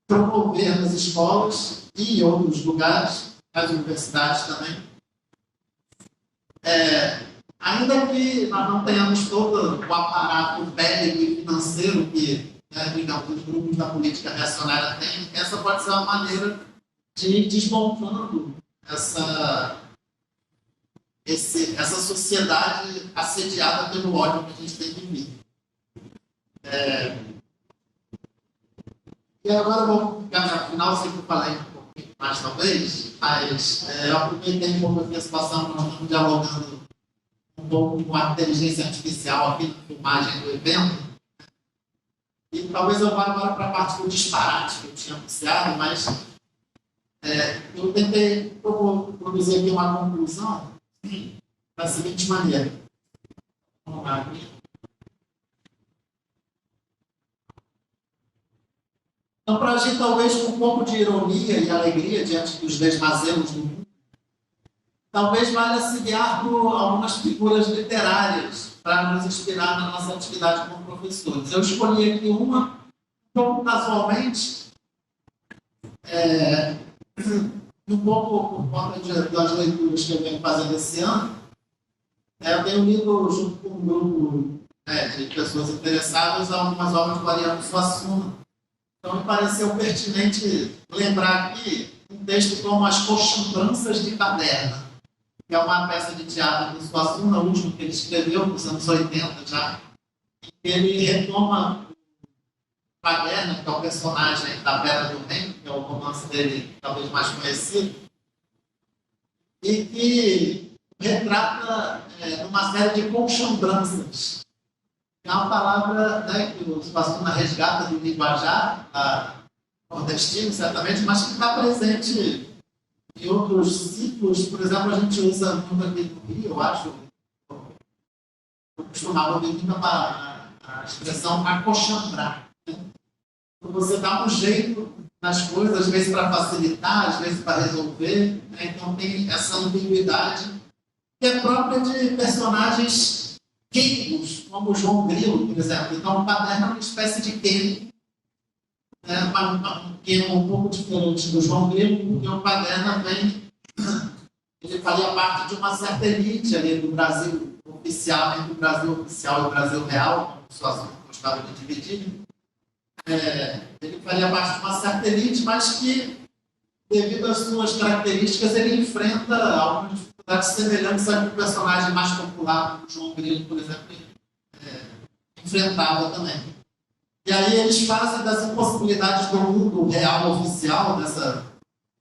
promover nas escolas e em outros lugares, nas universidades também. Ainda que nós não tenhamos todo o aparato bélico e financeiro que, digamos, os grupos da política reacionária têm, essa pode ser uma maneira de ir desmontando essa sociedade assediada pelo ódio que a gente tem vivido. E agora vamos ficar para o final, sei que eu falei um pouquinho mais talvez, mas eu aproveitei um pouco aqui a situação que nós estamos dialogando um pouco com a inteligência artificial aqui na filmagem do evento. E talvez eu vá agora para a parte do disparate que eu tinha anunciado, mas eu tentei produzir aqui uma conclusão da seguinte maneira. Vamos lá aqui. Então, para agir talvez com um pouco de ironia e alegria diante dos desmazelos do mundo, talvez valha se guiar por algumas figuras literárias para nos inspirar na nossa atividade como professores. Eu escolhi aqui uma, um pouco casualmente, um pouco por conta das leituras que eu venho fazendo esse ano. Eu tenho lido, junto com um grupo de pessoas interessadas, algumas obras do Ariano Suassuna. Então, me pareceu pertinente lembrar aqui um texto como As Coxambranças de Caderna, que é uma peça de teatro do Suassuna, o último que ele escreveu, nos anos 80 já, em que ele retoma o Caderna, que é o personagem da Bela do Reino, que é o romance dele talvez mais conhecido, e que retrata uma série de coxambranças. É uma palavra que o Suassuna resgata do linguajar nordestino, certamente, mas que está presente em outros ciclos. Por exemplo, a gente usa muito aqui no Rio, eu acho, eu costumava ouvir muito a expressão acochambrar. Você dá um jeito nas coisas, às vezes para facilitar, às vezes para resolver. Então tem essa ambiguidade que é própria de personagens químicos, como o João Grilo, por exemplo. Então, o Caderno é uma espécie de químico, um químico um pouco diferente do João Grilo, porque o Caderno ele fazia parte de uma certa elite ali do Brasil oficial, entre o Brasil oficial e o Brasil real, como o Suassuna gostava de dividir. Ele fazia parte de uma certa elite, mas que, devido às suas características, ele enfrenta algumas dificuldades semelhantes a que o personagem mais popular, o João Grilo, por exemplo, enfrentava também. E aí eles fazem das impossibilidades do mundo real oficial, dessa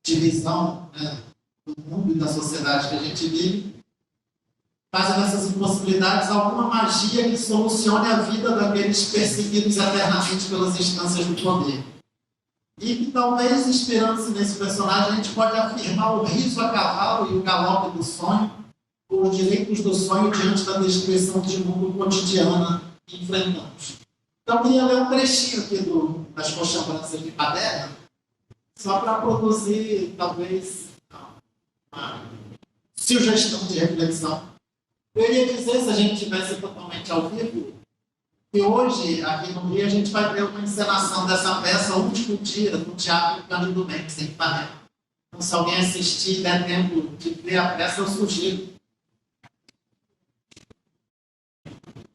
divisão do mundo e da sociedade que a gente vive, fazem dessas impossibilidades alguma magia que solucione a vida daqueles perseguidos eternamente pelas instâncias do poder. E que talvez, inspirando-se nesse personagem, a gente pode afirmar o riso a cavalo e o galope do sonho, os direitos do sonho diante da destruição de mundo cotidiana que enfrentamos. Então, eu queria ler um trechinho aqui das Coxambranças de Caderno, só para produzir, talvez, uma sugestão de reflexão. Eu iria dizer, se a gente tivesse totalmente ao vivo, que hoje, aqui no Rio, a gente vai ter uma encenação dessa peça, o último dia, no Teatro Cândido Mendes, em Ipanema. Então, se alguém assistir e der tempo de ver a peça, eu sugiro.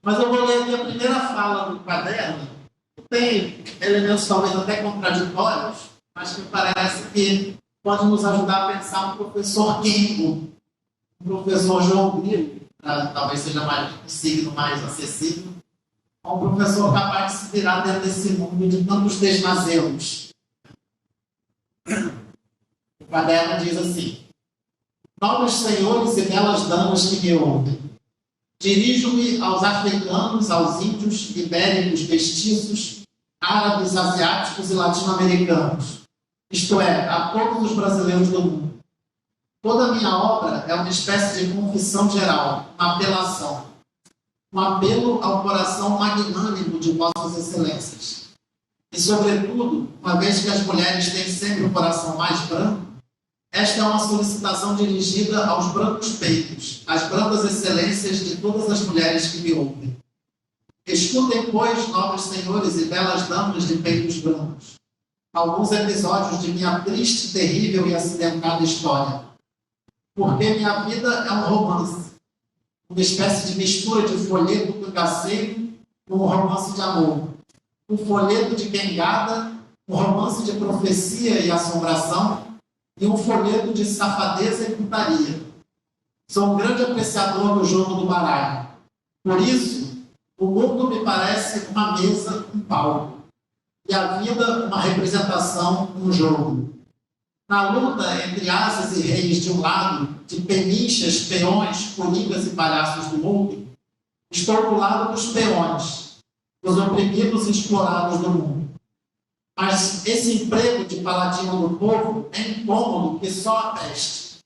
Mas eu vou ler aqui a primeira fala do Caderno. Tem elementos talvez até contraditórios, mas que me parece que pode nos ajudar a pensar um professor químico, um professor João Grilo, talvez seja um signo mais acessível, um professor capaz de se virar dentro desse mundo de tantos desmazelos. O Caderno diz assim: nobres senhores e belas damas que me ouvem, dirijo-me aos africanos, aos índios, ibéricos, mestiços, árabes, asiáticos e latino-americanos, isto é, a todos os brasileiros do mundo. Toda a minha obra é uma espécie de confissão geral, uma apelação. um apelo ao coração magnânimo de vossas excelências. E, sobretudo, uma vez que as mulheres têm sempre o coração mais branco, esta é uma solicitação dirigida aos brancos peitos, às brancas excelências de todas as mulheres que me ouvem. Escutem, pois, nobres senhores e belas damas de peitos brancos, alguns episódios de minha triste, terrível e acidentada história. Porque minha vida é um romance, uma espécie de mistura de folheto cangaceiro com um romance de amor, um folheto de quengada, um romance de profecia e assombração e um folheto de safadeza e putaria. Sou um grande apreciador do jogo do baralho. Por isso, o mundo me parece uma mesa, um palco, e a vida uma representação, um jogo. Na luta entre asas e reis de um lado, de peniches, peões, coringas e palhaços do outro, estou do lado dos peões, dos oprimidos e explorados do mundo. Mas esse emprego de paladino do povo é incômodo que só a peste.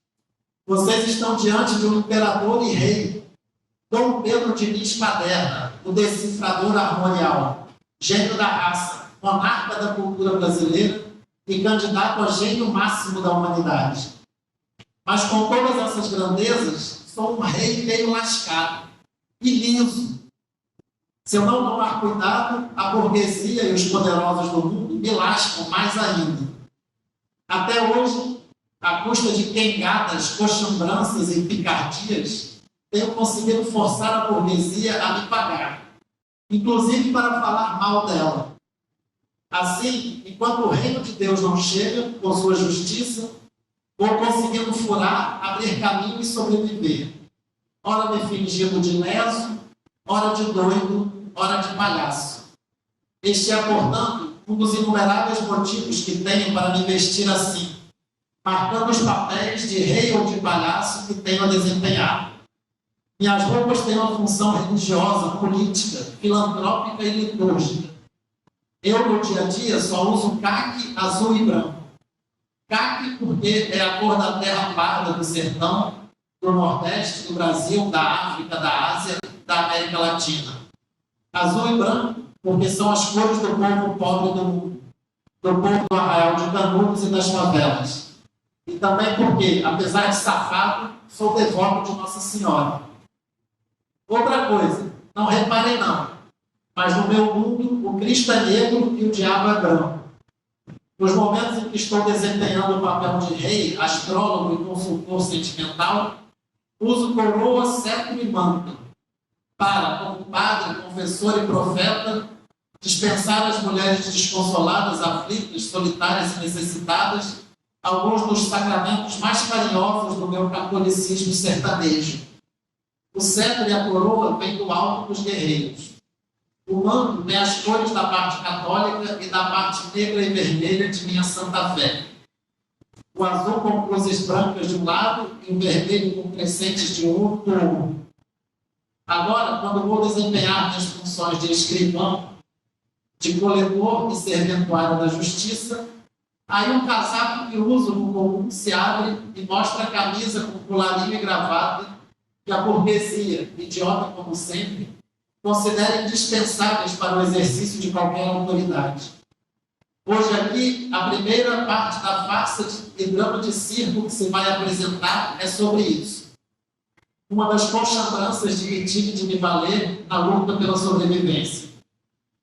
Vocês estão diante de um imperador e rei, Dom Pedro de Lis Caderna, o decifrador armorial, gênio da raça, monarca da cultura brasileira e candidato a gênio máximo da humanidade. Mas com todas essas grandezas, sou um rei meio lascado e liso. Se eu não tomar cuidado, a burguesia e os poderosos do mundo me lascam mais ainda. Até hoje, à custa de quengadas, coxambranças e picardias, tenho conseguido forçar a burguesia a me pagar, inclusive para falar mal dela. Assim, enquanto o reino de Deus não chega, com sua justiça, vou conseguindo furar, abrir caminho e sobreviver. Ora me fingindo de leso, ora de doido, ora de palhaço. Este é, portanto, um dos inumeráveis motivos que tenho para me vestir assim, marcando os papéis de rei ou de palhaço que tenho a desempenhar. Minhas roupas têm uma função religiosa, política, filantrópica e litúrgica. Eu, no dia a dia, só uso caque, azul e branco. Caque porque é a cor da terra parda do sertão, do Nordeste, do Brasil, da África, da Ásia, da América Latina. Azul e branco porque são as cores do povo pobre do mundo, do povo do Arraial de Canudos e das favelas. E também porque, apesar de safado, sou devoto de Nossa Senhora. Outra coisa, não reparem não, mas no meu mundo o Cristo é negro e o diabo é branco. Nos momentos em que estou desempenhando o papel de rei, astrólogo e consultor sentimental, uso coroa, cetro e manto para, como padre, confessor e profeta, dispensar às mulheres desconsoladas, aflitas, solitárias e necessitadas alguns dos sacramentos mais carinhosos do meu catolicismo sertanejo. O cetro e a coroa vêm do alto dos guerreiros. O manto tem as cores da parte católica e da parte negra e vermelha de minha santa fé. O azul com cruzes brancas de um lado e o vermelho com crescentes de outro. Agora, quando vou desempenhar minhas funções de escrivão, de coletor e serventuário da justiça, aí um casaco que uso no comum se abre e mostra a camisa com colarinho e gravata que a burguesia, idiota como sempre, considera indispensáveis para o exercício de qualquer autoridade. Hoje aqui, a primeira parte da farsa e drama de circo que se vai apresentar é sobre isso. Uma das conchambranças de que tive de me valer na luta pela sobrevivência.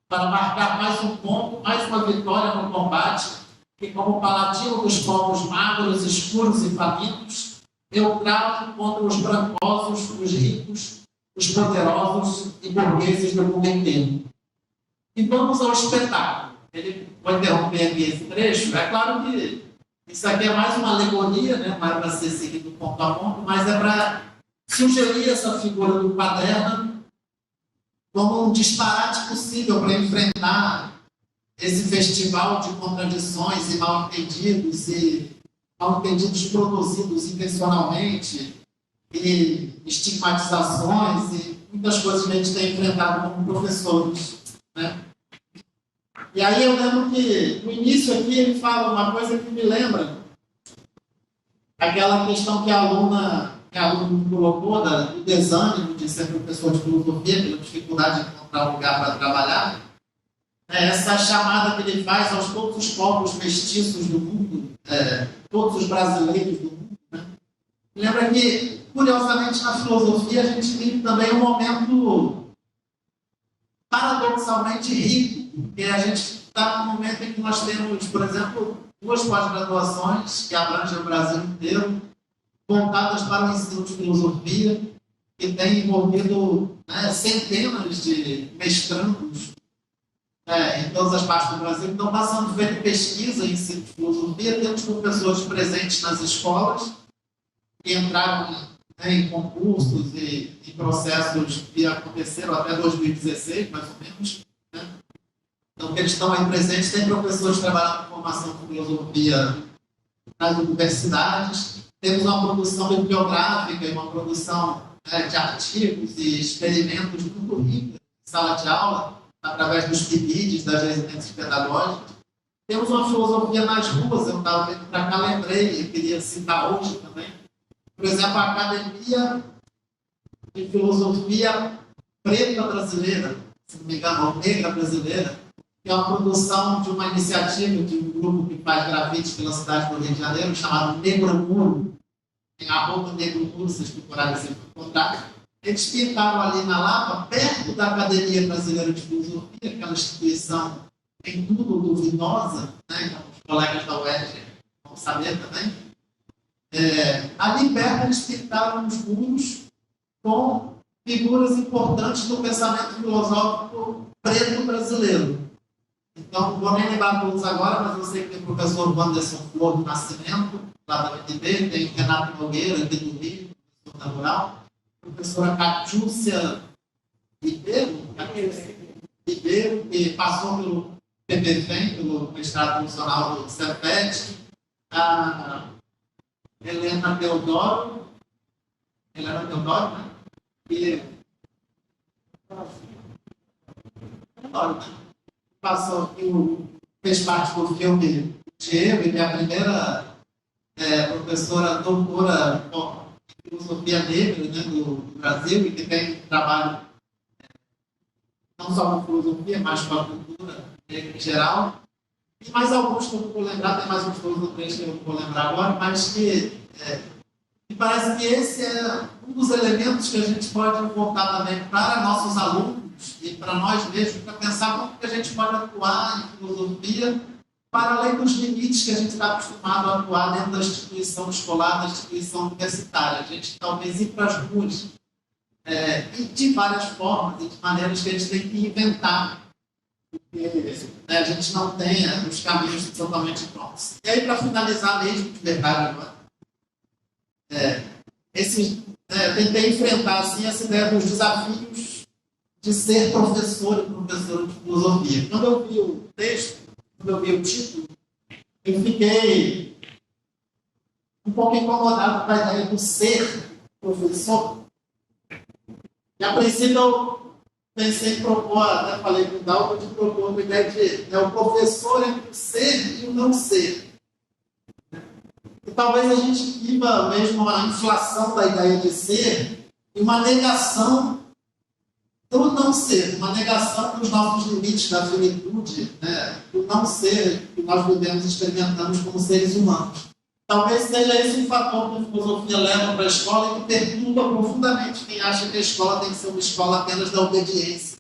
Para marcar mais um ponto, mais uma vitória no combate, que como paladino dos povos magros, escuros e famintos, eu travo contra os brancosos, os ricos, os poderosos e burgueses do mundo inteiro. E vamos ao espetáculo. Vou interromper aqui esse trecho. É claro que isso aqui é mais uma alegoria, né? Não é para ser seguido ponto a ponto, mas é para sugerir essa figura do Caderna como um disparate possível para enfrentar esse festival de contradições e mal-entendidos produzidos intencionalmente e estigmatizações e muitas coisas que a gente tem enfrentado como professores, né? E aí eu lembro que no início aqui ele fala uma coisa que me lembra aquela questão que a aluna que a aluna colocou, do desânimo de ser professor de filosofia, pela dificuldade de encontrar um lugar para trabalhar, essa chamada que ele faz aos todos os povos mestiços do mundo, todos os brasileiros do mundo. Né? Lembra que, curiosamente, na filosofia a gente vive também um momento paradoxalmente rico, porque a gente está num momento em que nós temos, por exemplo, 2 pós-graduações que abrangem o Brasil inteiro, voltadas para o ensino de filosofia, que tem envolvido centenas de mestrandos em todas as partes do Brasil, que estão passando feito pesquisa em ensino de filosofia. Temos professores presentes nas escolas que entraram em concursos e em processos que aconteceram até 2016, mais ou menos. Né? Então, eles estão aí presentes. Tem professores trabalhando com formação de filosofia nas universidades. Temos uma produção bibliográfica e uma produção de artigos e experimentos muito ricos em sala de aula, através dos PIBIDs, das residências pedagógicas. Temos uma filosofia nas ruas, eu estava vendo para cá, lembrei, e queria citar hoje também. Por exemplo, a Academia de Filosofia Preta Brasileira, se não me engano, Negra Brasileira, que é uma produção de uma iniciativa de um grupo que faz grafites pela cidade do Rio de Janeiro, chamado Negro Muro. Tem @ Negro Muro, vocês procurarem sempre encontrar. Eles pintaram ali na Lapa, perto da Academia Brasileira de Filosofia, aquela instituição em tudo duvidosa, né? Os colegas da UERJ vão saber também. Ali perto eles pintaram os muros com figuras importantes do pensamento filosófico preto brasileiro. Então, não vou nem lembrar todos agora, mas eu sei que tem o professor Wanderson Flor do Nascimento, lá da UNB, tem o Renato Nogueira, aqui do Rio, professor da Rural, a professora Catiúcia Ribeiro, que passou pelo PPFEM, pelo mestrado profissional do CEPET, a Helena Teodoro, né? E passou, fez parte do filme Diego, e minha primeira professora doutora em filosofia negra, né, do Brasil, e que tem trabalho não só com filosofia, mas com a cultura negra em geral. E mais alguns que eu não vou lembrar, tem mais uns 2 ou 3 que eu não vou lembrar agora, mas que me parece que esse é um dos elementos que a gente pode voltar também para nossos alunos e para nós mesmos, para pensar como que a gente pode atuar em filosofia para além dos limites que a gente está acostumado a atuar dentro da instituição escolar, da instituição universitária. A gente talvez ir para as ruas e de várias formas e de maneiras que a gente tem que inventar, porque a gente não tem os caminhos totalmente prontos. E aí, para finalizar mesmo, de verdade agora, tentei enfrentar assim, essa ideia dos desafios de ser professor e professora de filosofia. Quando eu vi o texto, quando eu vi o título, eu fiquei um pouco incomodado com a ideia do ser professor. E a princípio eu pensei em propor, até falei com o Dalton, de propor uma ideia de o professor entre o ser e o não ser. E talvez a gente viva mesmo uma inflação da ideia de ser e uma negação do não ser, uma negação dos nossos limites da finitude, né? Do não ser que nós vivemos e experimentamos como seres humanos. Talvez seja esse um fator que a filosofia leva para a escola e que perturba profundamente quem acha que a escola tem que ser uma escola apenas da obediência.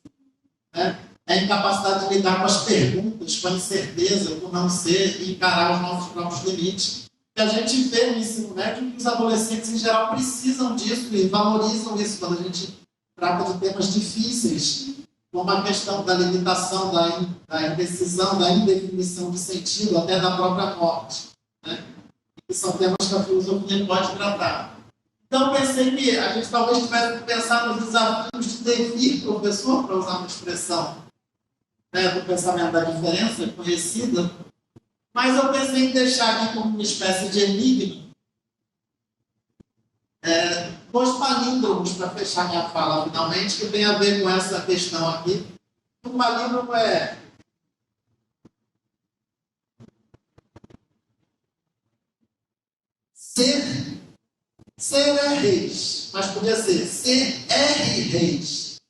Né? É a incapacidade de lidar com as perguntas, com a incerteza, com o não ser e encarar os nossos próprios limites. E a gente vê no ensino médio que os adolescentes, em geral, precisam disso e valorizam isso quando a gente trata de temas difíceis, como a questão da limitação, da indecisão, da indefinição de sentido, até da própria morte. Né? Que são temas que a filosofia pode tratar. Então, pensei que a gente talvez tivesse que pensar nos desafios de devir professor, para usar uma expressão do pensamento da diferença, conhecida, mas eu pensei em deixar aqui como uma espécie de enigma 2 palíndromos para fechar minha fala, finalmente, que tem a ver com essa questão aqui. O palíndromo é ser CR Reis, mas podia ser CR Reis.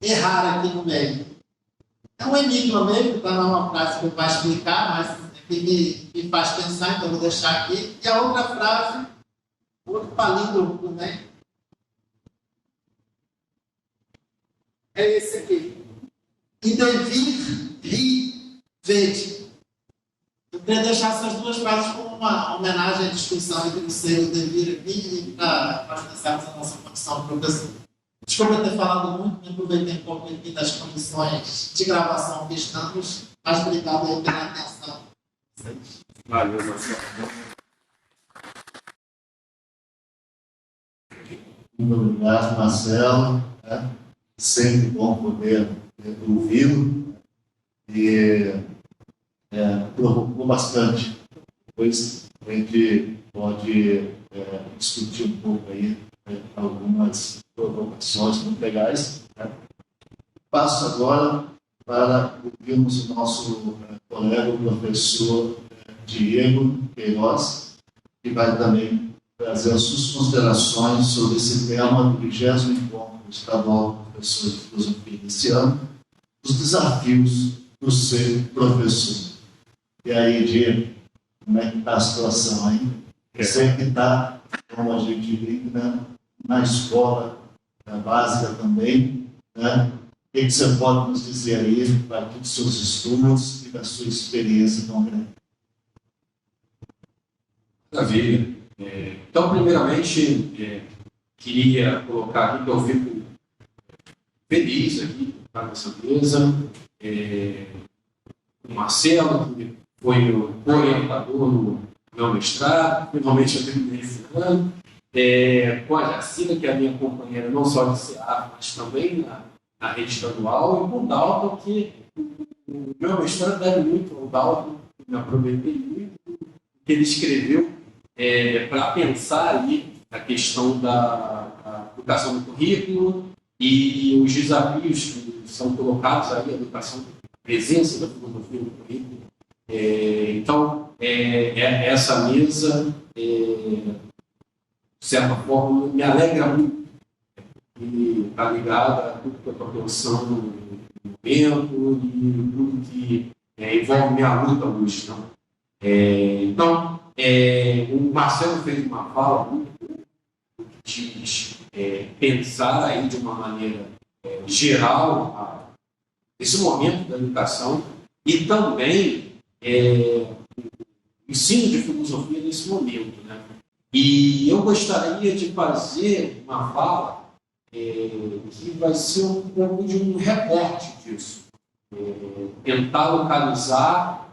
Errar aqui no meio. É um enigma mesmo, está numa frase que eu vou explicar, mas que me faz pensar, então vou deixar aqui. E a outra frase, outro palíndromo também, é esse aqui. E devir rir verde. Eu queria deixar essas duas frases como uma homenagem à discussão entre o ser e o devir aqui, para pensarmos a nossa condição de professor. Desculpa ter falado muito, me aproveitei um pouco aqui das condições de gravação que estamos, mas obrigado aí pela atenção. Valeu, Marcelo. Muito obrigado, Marcelo. Sempre bom poder ouvi-lo. E provocou bastante. Depois a gente pode discutir um pouco aí algumas provocações muito legais. Passo agora para ouvirmos o nosso colega, o professor Diego Queiroz, que vai também trazer as suas considerações sobre esse tema do 20º Encontro Estadual de Professores de Filosofia desse ano, os desafios do ser professor. E aí, Diego, como é que está a situação aí? Você que está, como a gente brinca, né, na escola básica também, né? O que você pode nos dizer aí a partir dos seus estudos e da sua experiência tão grande? Maravilha. Então, primeiramente, queria colocar aqui que eu fico feliz aqui de estar nessa mesa. O Marcelo, que foi meu orientador no meu mestrado, finalmente eu terminei esse ano. Com a Jacina, que é a minha companheira não só de CEA, mas também na rede estadual, e com o Dalton, que o meu mestrado deve muito ao Dalton, me aproveitei muito do que ele escreveu para pensar ali a questão da educação do currículo e os desafios que são colocados ali, a educação, a presença da filosofia no currículo. Então, essa mesa, de certa forma, me alegra muito e está ligada a tudo que eu estou pensando no momento e tudo que envolve minha luta hoje. Não? Então, o Marcelo fez uma fala muito que diz pensar aí de uma maneira geral esse momento da educação e também ensino de filosofia nesse momento. Né? E eu gostaria de fazer uma fala que vai ser um pouco de um recorte disso. Tentar localizar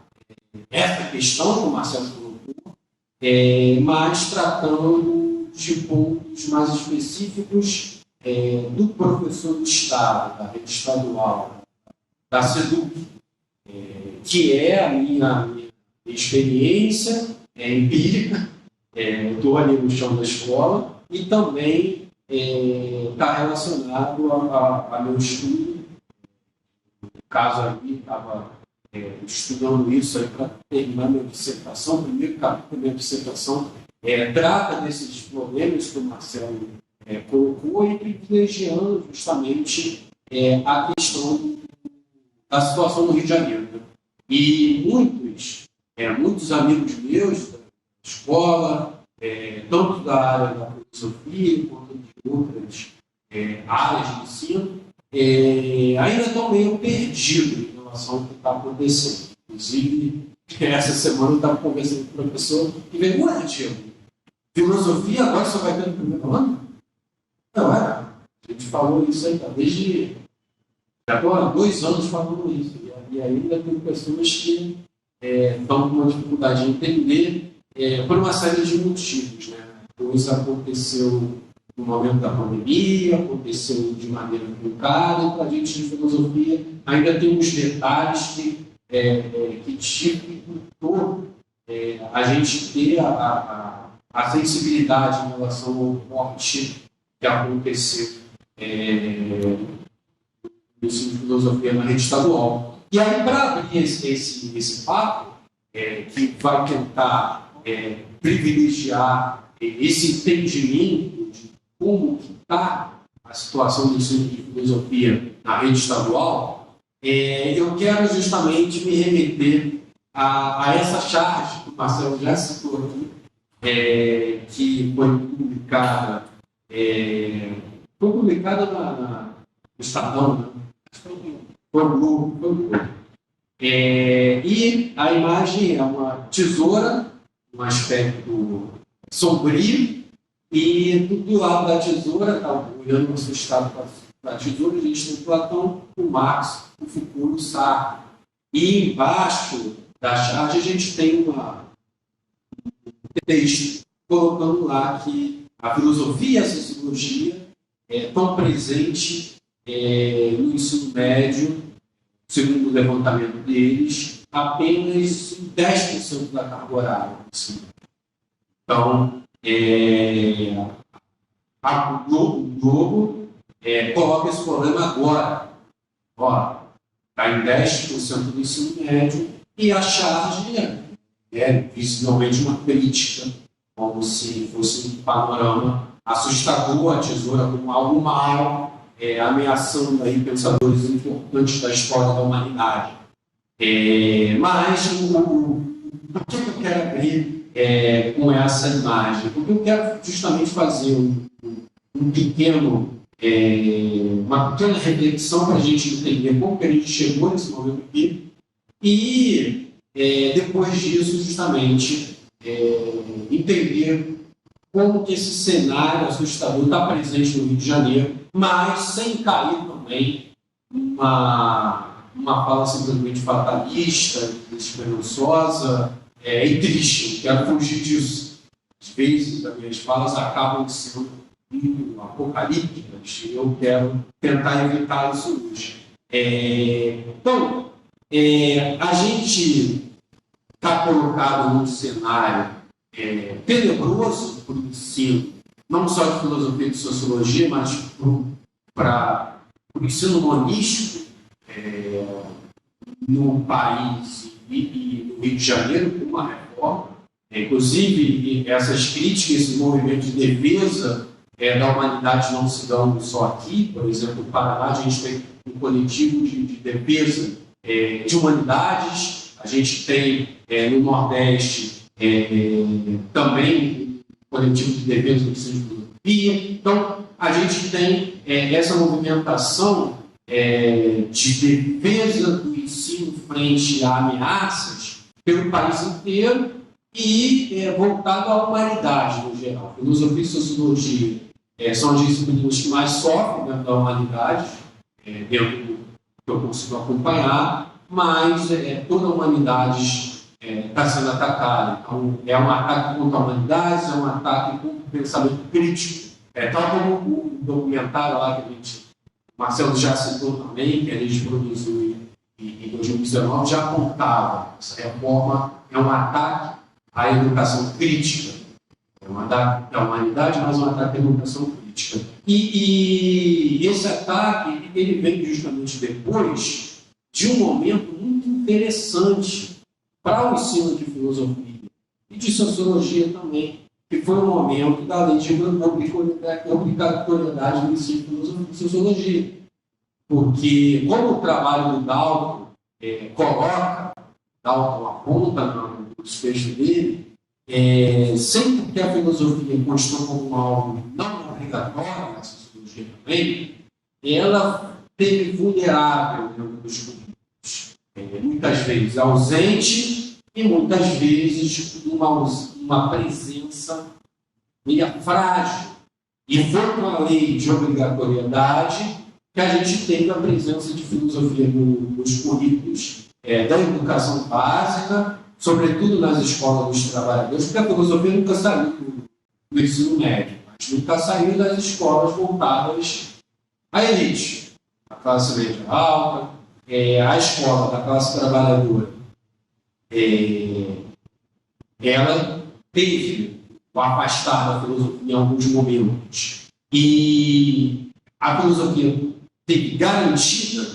essa questão que o Marcelo colocou, mas tratando de pontos mais específicos do professor do Estado, da rede estadual, da SEDUC, que é a minha experiência empírica, estou ali no chão da escola, e também está relacionado a meu estudo. No caso ali, estava estudando isso para terminar minha dissertação. O primeiro capítulo da minha dissertação trata desses problemas que o Marcelo colocou e privilegiando justamente a questão da situação no Rio de Janeiro. Né? E muitos amigos meus da escola, tanto da área da filosofia quanto de outras áreas de ensino, ainda estão meio perdidos em relação ao que está acontecendo. Inclusive, essa semana eu estava conversando com o professor e veio, ué, Diego, filosofia agora só vai ter no primeiro ano? Não, a gente falou isso aí, tá? Desde já estou há 2 anos falando isso, e ainda tem pessoas que estão com uma dificuldade de entender por uma série de motivos. Né? Pois aconteceu no momento da pandemia, aconteceu de maneira truncada, e para a gente de filosofia ainda tem uns detalhes que dificultou a gente ter a sensibilidade em relação ao corte que aconteceu no ensino de filosofia na rede estadual. E aí, para abrir esse papo, que vai tentar privilegiar esse entendimento de como está a situação do ensino de filosofia na rede estadual, eu quero justamente me remeter a essa charge que o Marcelo já citou aqui, que foi publicada no Estadão, né? Foi o Globo. E a imagem é uma tesoura, um aspecto sombrio, e do lado da tesoura, olhando assustado para a tesoura, a gente tem o Platão, o Marx, o Foucault, o Sartre. E embaixo da charge a gente tem um texto colocando lá que a filosofia e a sociologia estão presentes no ensino médio, segundo o levantamento deles, apenas 10% da carga horária. Então, o Globo coloca esse problema agora. Está em 10% do ensino médio e a charge é visivelmente uma crítica, como se fosse um panorama assustador, a tesoura como algo mal, ameaçando aí pensadores importantes da história da humanidade. Mas por que eu quero abrir com essa imagem? Porque eu quero justamente fazer uma pequena reflexão para a gente entender como que a gente chegou nesse momento aqui e, depois disso, justamente, entender como que esse cenário assustador está presente no Rio de Janeiro, mas sem cair também numa fala simplesmente fatalista, esperançosa e triste. Eu quero fugir disso. Às vezes, as minhas falas acabam sendo apocalípticas e eu quero tentar evitar isso hoje. Então, a gente está colocado num cenário tenebroso para o ensino, não só de filosofia e de sociologia, mas para o ensino monístico no país e no Rio de Janeiro, com uma reforma. Inclusive, essas críticas, esse movimento de defesa da humanidade não se dão só aqui. Por exemplo, no Paraná, a gente tem um coletivo de defesa de humanidades, a gente tem no Nordeste também um coletivo de defesa do ensino de filosofia. Então, a gente tem essa movimentação de defesa do ensino frente a ameaças pelo país inteiro e voltado à humanidade no geral. Filosofia e sociologia são as disciplinas que mais sofrem dentro da humanidade, dentro do que eu consigo acompanhar, mas toda a humanidade está sendo atacada. Então, é um ataque contra a humanidade, é um ataque contra o pensamento crítico. Tal como o documentário lá que o Marcelo já citou também, que a gente produziu em 2019, já apontava. Essa reforma é um ataque à educação crítica. É um ataque à humanidade, mas um ataque à educação crítica. E esse ataque ele vem justamente depois de um momento muito interessante para o ensino de filosofia e de sociologia também, que foi o momento da lei de obrigatoriedade do ensino de filosofia e sociologia. Porque, como o trabalho do Dalton Dalton aponta no desfecho dele, sempre que a filosofia constou como algo não obrigatório, a sociologia também, ela teve vulnerável dentro dos currículos. Muitas vezes ausente e muitas vezes uma presença meio frágil. E foi com a lei de obrigatoriedade que a gente teve a presença de filosofia nos currículos da educação básica, sobretudo nas escolas dos trabalhadores, porque a filosofia nunca saiu do ensino médio, mas nunca saiu das escolas voltadas à elite, à classe média alta, à escola da classe trabalhadora. Ela teve o afastar da filosofia em alguns momentos. E a filosofia teve garantida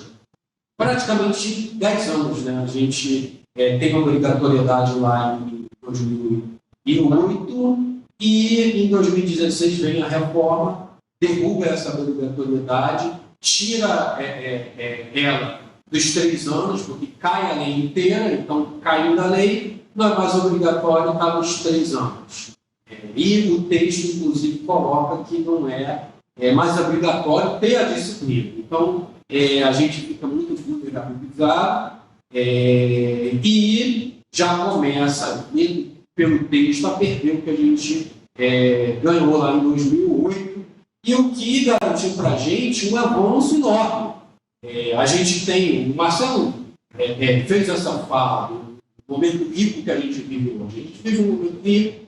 praticamente 10 anos. Né? A gente tem a obrigatoriedade lá em 2008 E em 2016 vem a reforma, derruba essa obrigatoriedade, tira ela dos 3 anos, porque cai a lei inteira, então caiu da lei, não é mais obrigatório estar nos 3 anos. E o texto, inclusive, coloca que não é mais obrigatório ter a disciplina. Então, a gente fica muito vulnerabilizado e já começa, pelo texto, a perder o que a gente ganhou lá em 2008, e o que garantiu para a gente um avanço enorme. A gente tem, o Marcelo fez essa fala do momento rico que a gente vive hoje. A gente vive um momento rico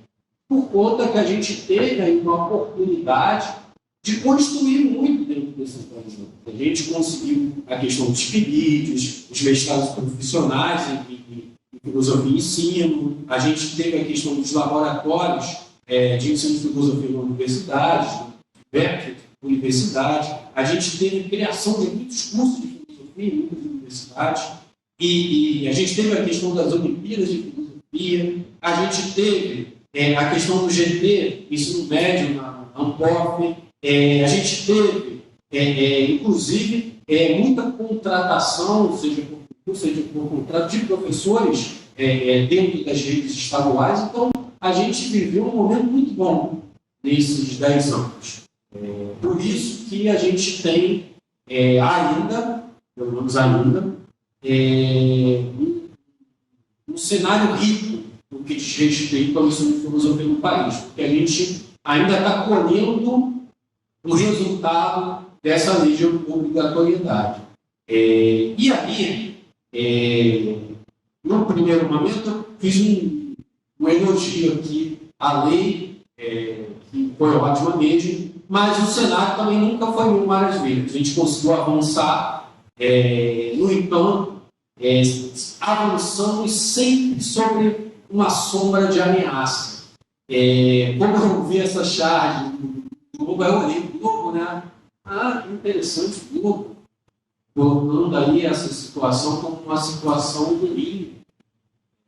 por conta que a gente teve aí uma oportunidade de construir muito dentro desse país. A gente conseguiu a questão dos PIBIDs, os mestrados profissionais em filosofia e ensino, a gente teve a questão dos laboratórios de ensino de filosofia na universidade, a gente teve a criação de muitos cursos de filosofia em muitas universidades, e a gente teve a questão das Olimpíadas de Filosofia, a gente teve a questão do GT, ensino médio na Ampof, a gente teve, inclusive, muita contratação, seja por contrato de professores dentro das redes estaduais. Então, a gente viveu um momento muito bom nesses 10 anos. Por isso que a gente tem ainda, pelo menos ainda, um cenário rico no que diz respeito ao ensino de filosofia no país, porque a gente ainda está colhendo o resultado dessa lei de obrigatoriedade. E aí, no primeiro momento, eu fiz um elogio aqui à lei, que foi ótima mesmo, mas o Senado também nunca foi mil maravilhas. A gente conseguiu avançar, no entanto, avançamos sempre sobre uma sombra de ameaça. Quando eu vi essa charge do Globo, eu olhei o Globo, né? Ah, que interessante, o Globo colocando aí essa situação como uma situação ruim,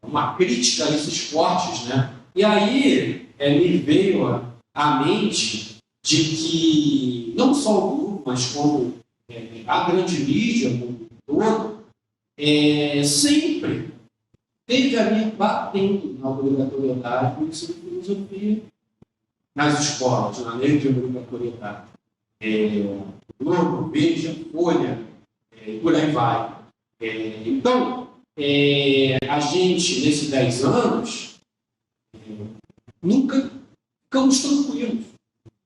uma crítica a esses cortes, né? E aí me veio à mente de que não só o Globo, mas como a grande mídia como um todo, sempre teve ali batendo na obrigatoriedade do ensino de filosofia nas escolas, na lei de obrigatoriedade. Globo, Veja, Folha, por aí vai. Então, a gente, nesses 10 anos, nunca ficamos tranquilos,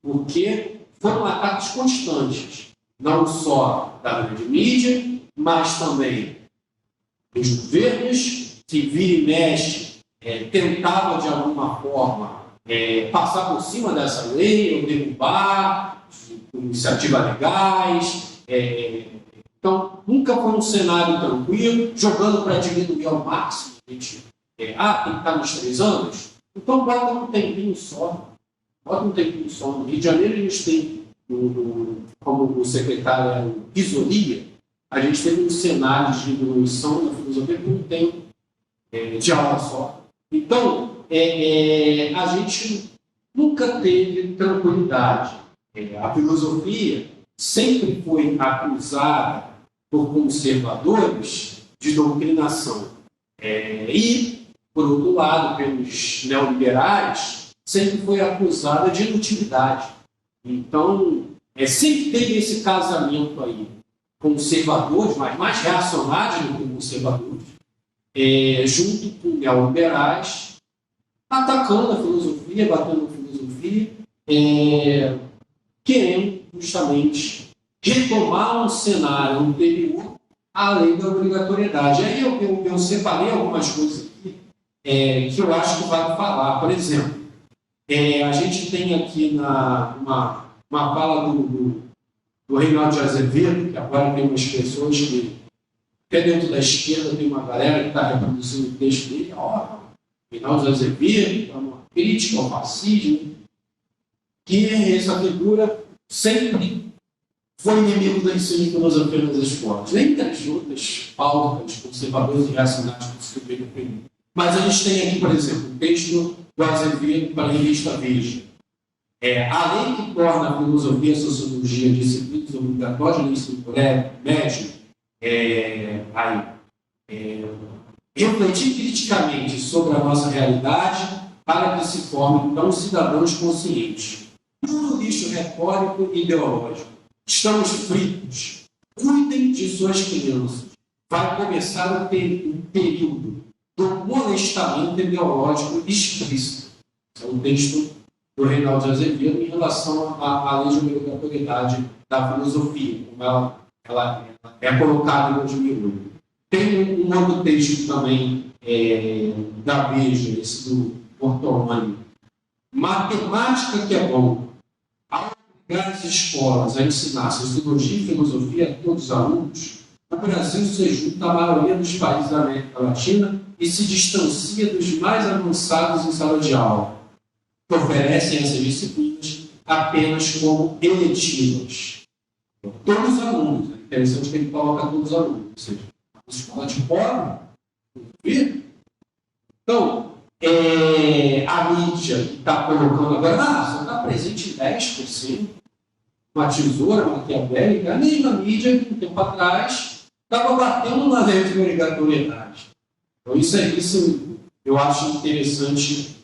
porque foram ataques constantes, não só da grande mídia, mas também dos governos, que vira e mexe, tentava de alguma forma passar por cima dessa lei, ou derrubar, por iniciativas legais. Então, nunca foi um cenário tranquilo, jogando para diminuir ao máximo. A gente, tem que estar nos 3 anos? Então, bota um tempinho só. No Rio de Janeiro, a gente tem, como o secretário era o Isolia, a gente teve um cenário de diminuição da filosofia por um tempo de aula só. Então, a gente nunca teve tranquilidade. A filosofia sempre foi acusada por conservadores de doutrinação. E, por outro lado, pelos neoliberais, sempre foi acusada de inutilidade. Então, sempre teve esse casamento aí, conservadores, mas mais reacionários do que conservadores, junto com neoliberais, atacando a filosofia, batendo a filosofia, querendo justamente retomar um cenário anterior à lei da obrigatoriedade. Aí eu separei algumas coisas aqui que eu acho que vale falar. Por exemplo, a gente tem aqui uma fala do Reinaldo de Azevedo, que agora tem umas pessoas que, até dentro da esquerda, tem uma galera que está reproduzindo o texto dele. Reinaldo de Azevedo, é uma crítica ao fascismo, que essa figura sempre foi inimigo do ensino de filosofia nas escolas, nem as outras pautas conservadoras e reacionárias que se defendem. Mas a gente tem aqui, por exemplo, o texto do Azevedo para a revista Veja. A lei que torna a filosofia e a sociologia disciplinas obrigatórias no ensino médio, refletir criticamente sobre a nossa realidade para que se formem, então, cidadãos conscientes. Puro lixo retórico e ideológico. Estamos fritos. Cuidem de suas crianças. Vai começar o período do molestamento ideológico explícito. É um texto do Reinaldo de Azevedo em relação à lei de obrigatoriedade da filosofia, como ela é colocada em 2008. Tem um outro texto também da Veja, esse do Bortolani. Matemática que é bom. Ao obrigar as escolas a ensinar sociologia e filosofia a todos os alunos, o Brasil se junta à maioria dos países da América Latina e se distancia dos mais avançados em sala de aula, que oferecem essas disciplinas apenas como eletivas. Todos os alunos, é interessante que ele coloca todos os alunos, ou seja, a escola de pobre. Então, a mídia que está colocando agora, só está presente em 10%, uma tesoura maquiavélica, a mesma mídia que um tempo atrás estava batendo na lei de obrigatoriedade. Então, isso eu acho interessante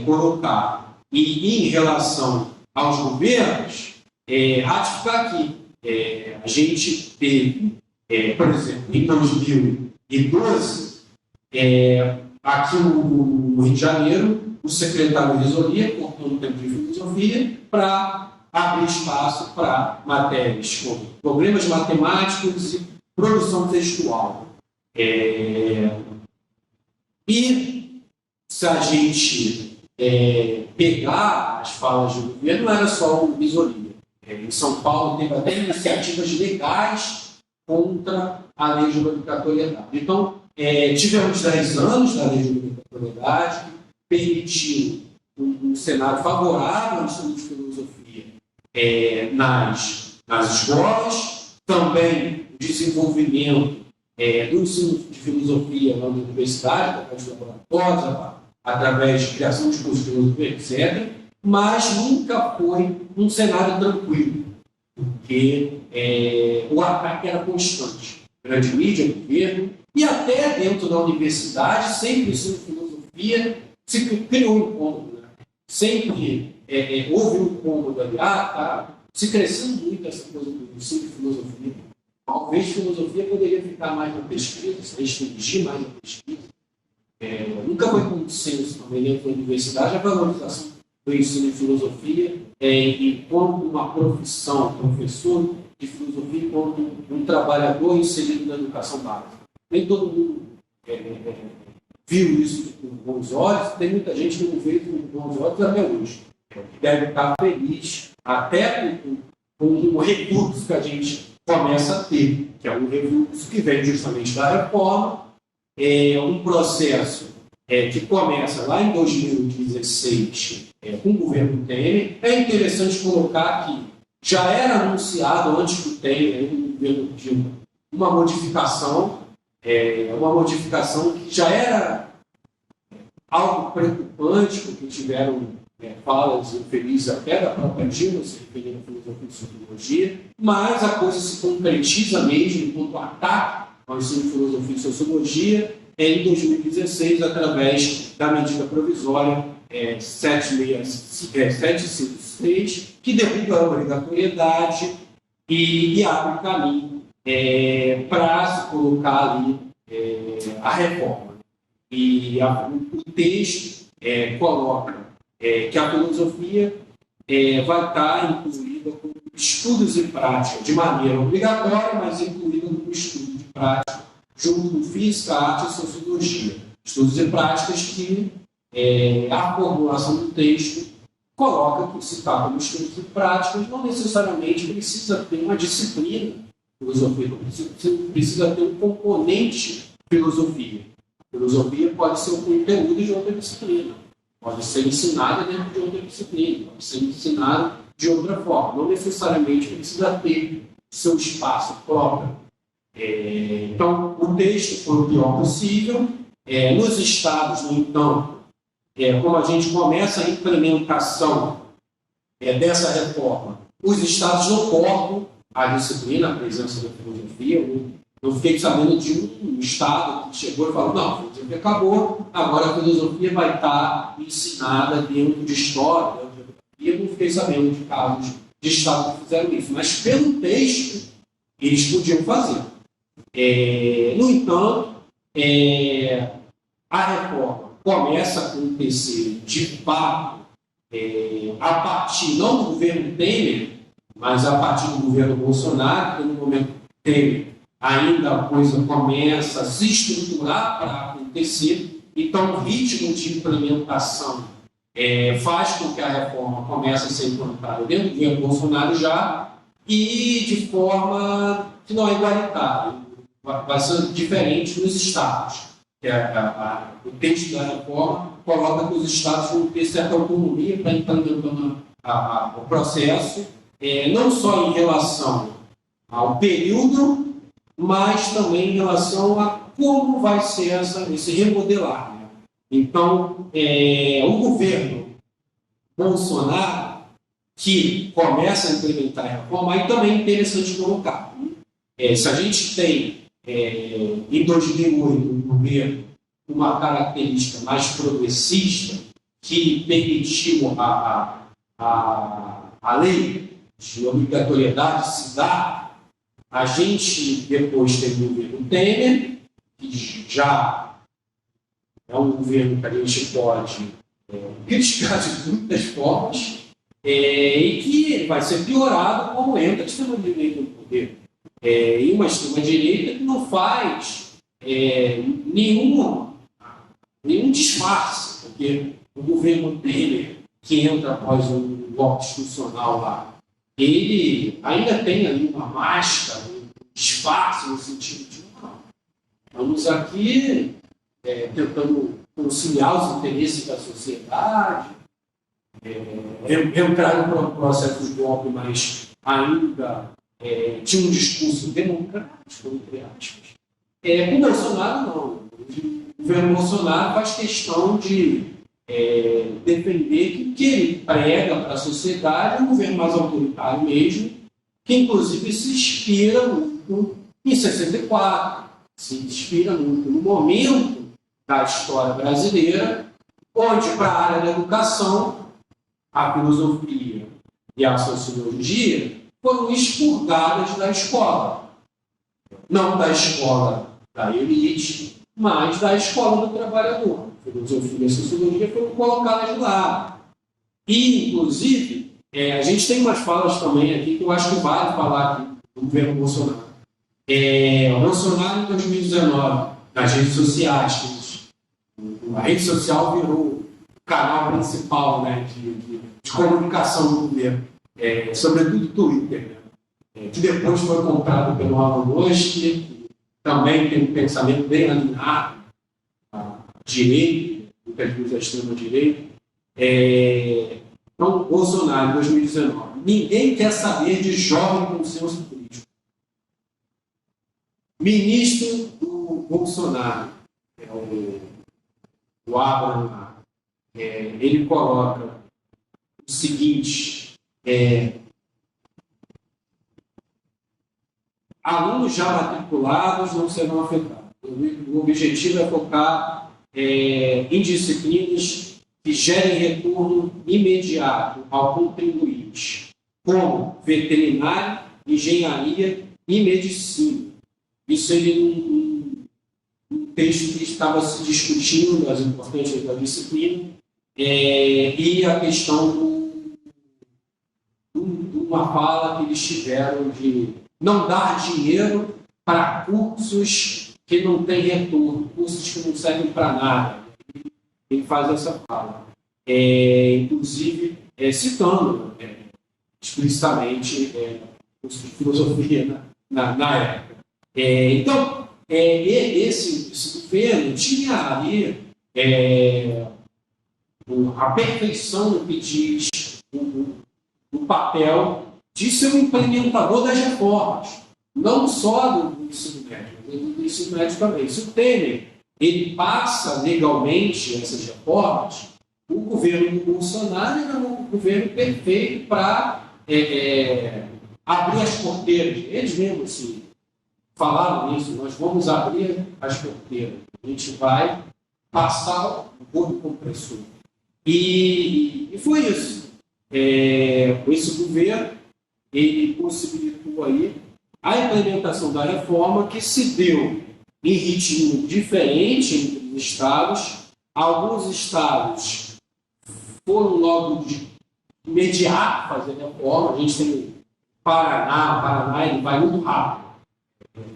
colocar. E em relação aos governos, ratificar que a gente teve, por exemplo, em 2012, aqui no Rio de Janeiro, o secretário Risolia cortou um tempo de filosofia para abrir espaço para matérias como problemas matemáticos e produção textual. E se a gente pegar as falas do governo, não era só o Risolia. Em São Paulo teve até iniciativas legais contra a lei de obrigatoriedade. Então, tivemos 10 anos da lei de obrigatoriedade, que permitiu um cenário favorável ao ensino de filosofia nas escolas, também o desenvolvimento do ensino de filosofia na universidade, através de laboratórios, através de criação de cursos de filosofia, etc., mas nunca foi um cenário tranquilo, porque o ataque era constante. Grande mídia, governo, e até dentro da universidade, sempre o ensino de filosofia se criou um incômodo. Né? Sempre houve um incômodo ali. Se crescendo muito essa coisa do ensino de filosofia. Talvez filosofia poderia ficar mais na pesquisa, se restringir mais na pesquisa. Nunca foi consenso também dentro da universidade a valorização do ensino de filosofia enquanto uma profissão, professor de filosofia, enquanto um trabalhador inserido na educação básica. Nem todo mundo viu isso com bons olhos, tem muita gente que não vê com bons olhos até hoje. Deve estar feliz até com o recurso que a gente começa a ter, que é um recurso que vem justamente da reforma, um processo que começa lá em 2016 com o governo Temer. É interessante colocar que já era anunciado antes do Temer, no governo Dilma, uma modificação que já era algo preocupante, porque tiveram falas infelizes até da própria Dilma, se referindo à filosofia e sociologia, mas a coisa se concretiza mesmo enquanto ataque ao ensino de filosofia e sociologia em 2016, através da medida provisória 756, que derruba a obrigatoriedade e abre caminho para se colocar ali a reforma. E o texto coloca que a filosofia vai estar incluída com estudos e prática de maneira obrigatória, mas incluída no estudo de prática junto com física, arte e sociologia. Estudos e práticas que a formulação do texto coloca que se trata de estudos e práticas, não necessariamente precisa ter uma disciplina filosofia, precisa ter um componente filosofia. A filosofia pode ser o conteúdo de outra disciplina, pode ser ensinada dentro de outra disciplina, pode ser ensinada de outra forma, não necessariamente precisa ter seu espaço próprio. Então, o texto foi o pior possível. Nos estados, no entanto, como a gente começa a implementação dessa reforma, os estados não cortam a disciplina, a presença da filosofia. Eu fiquei sabendo de um estado que chegou e falou: não, a filosofia acabou, agora a filosofia vai estar ensinada dentro de história, dentro de geografia. Eu não fiquei sabendo de casos de estados que fizeram isso, mas pelo texto eles podiam fazer. No entanto, a reforma começa a acontecer de fato a partir, não do governo Temer, mas a partir do governo Bolsonaro, que no momento Temer ainda a coisa começa a se estruturar para acontecer. Então, o ritmo de implementação faz com que a reforma comece a ser implantada dentro do governo Bolsonaro já, e de forma que não é igualitária. Vai ser diferente nos estados. O texto da reforma coloca que os estados vão ter certa autonomia para implementando o processo, não só em relação ao período, mas também em relação a como vai ser esse remodelar. Né? Então, o governo Bolsonaro, que começa a implementar a reforma, aí também é interessante colocar. Se a gente tem, em 2008, um governo com uma característica mais progressista, que permitiu a lei de obrigatoriedade se dar, a gente depois teve o governo Temer, que já é um governo que a gente pode criticar de muitas formas, e que vai ser piorado como entra a extrema-direita no poder. E uma extrema-direita que não faz nenhum disfarce, porque o governo Temer, que entra após o golpe institucional lá, ele ainda tem ali uma máscara, um disfarce no sentido de não. Estamos aqui tentando conciliar os interesses da sociedade, entrar no processo de golpe, mas ainda tinha um discurso democrático, entre aspas. Com o Bolsonaro, não. O governo Bolsonaro faz questão de defender que o que ele prega para a sociedade é um governo mais autoritário mesmo, que inclusive se inspira muito em 64, se inspira muito no momento da história brasileira, onde, para a área da educação, a filosofia e a sociologia foram expurgadas da escola. Não da escola da elite, mas da escola do trabalhador. A filosofia e a sociologia foram colocadas lá. E, inclusive, a gente tem umas falas também aqui que eu acho que vale falar aqui do governo Bolsonaro. O Bolsonaro, em 2019, nas redes sociais, a rede social virou o canal principal, né, de comunicação do governo, sobretudo o Twitter, né, que depois foi comprado pelo Elon Musk, que também tem um pensamento bem alinhado à direita, muitas vezes à extrema-direita. Então, Bolsonaro, em 2019, ninguém quer saber de jovem consenso político. Ministro do Bolsonaro, o Abraham, ele coloca o seguinte: alunos já matriculados não serão afetados. O objetivo é focar em disciplinas que gerem retorno imediato ao contribuinte, como veterinária, engenharia e medicina. Isso ele um texto que estava se discutindo as importâncias da disciplina e a questão de uma fala que eles tiveram de não dar dinheiro para cursos que não têm retorno, cursos que não servem para nada. Ele faz essa fala. Inclusive, citando explicitamente curso de filosofia na época. Então, esse governo tinha ali a perfeição no que diz o papel de ser um implementador das reformas, não só do ensino médio, mas do ensino médio também. Se o Temer ele passa legalmente essas reformas, o governo do Bolsonaro era um governo perfeito para abrir as porteiras. Eles mesmos assim, falaram isso, nós vamos abrir as porteiras, a gente vai passar o rodo compressor. E foi isso. Esse governo, ele possibilitou aí a implementação da reforma, que se deu em ritmo diferente entre os estados. Alguns estados foram logo de imediato fazer a reforma. A gente tem o Paraná ele vai muito rápido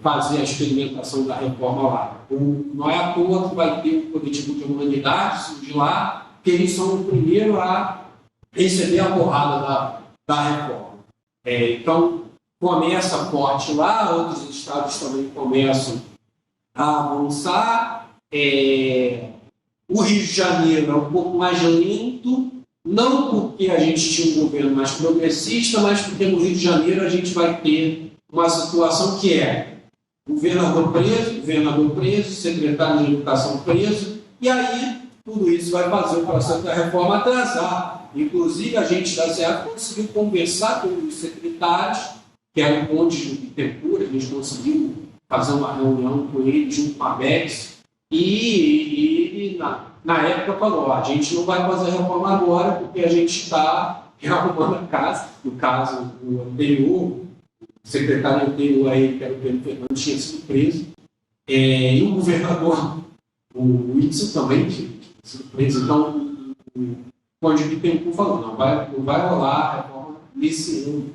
fazer a experimentação da reforma lá. Não é à toa que vai ter o coletivo de humanidades de lá, que eles são o primeiro a receber a porrada da reforma. Então, começa forte lá, outros estados também começam a avançar. O Rio de Janeiro é um pouco mais lento, não porque a gente tinha um governo mais progressista, mas porque no Rio de Janeiro a gente vai ter uma situação que é governador preso, secretário de educação preso, e aí tudo isso vai fazer o processo da reforma atrasar. Inclusive, a gente da SEAP conseguiu conversar com os secretários, que era o Conde de Bittencourt, a gente conseguiu fazer uma reunião com ele junto com a BEX, e na época falou, a gente não vai fazer a reforma agora porque a gente está rearrumando a casa. No caso, o anterior, o secretário anterior a ele, que era o Pedro Fernandes, tinha sido preso, e o governador, o Whitson também tinha sido preso. Então, o Conde de Bittencourt falou, não vai rolar a reforma nesse ano.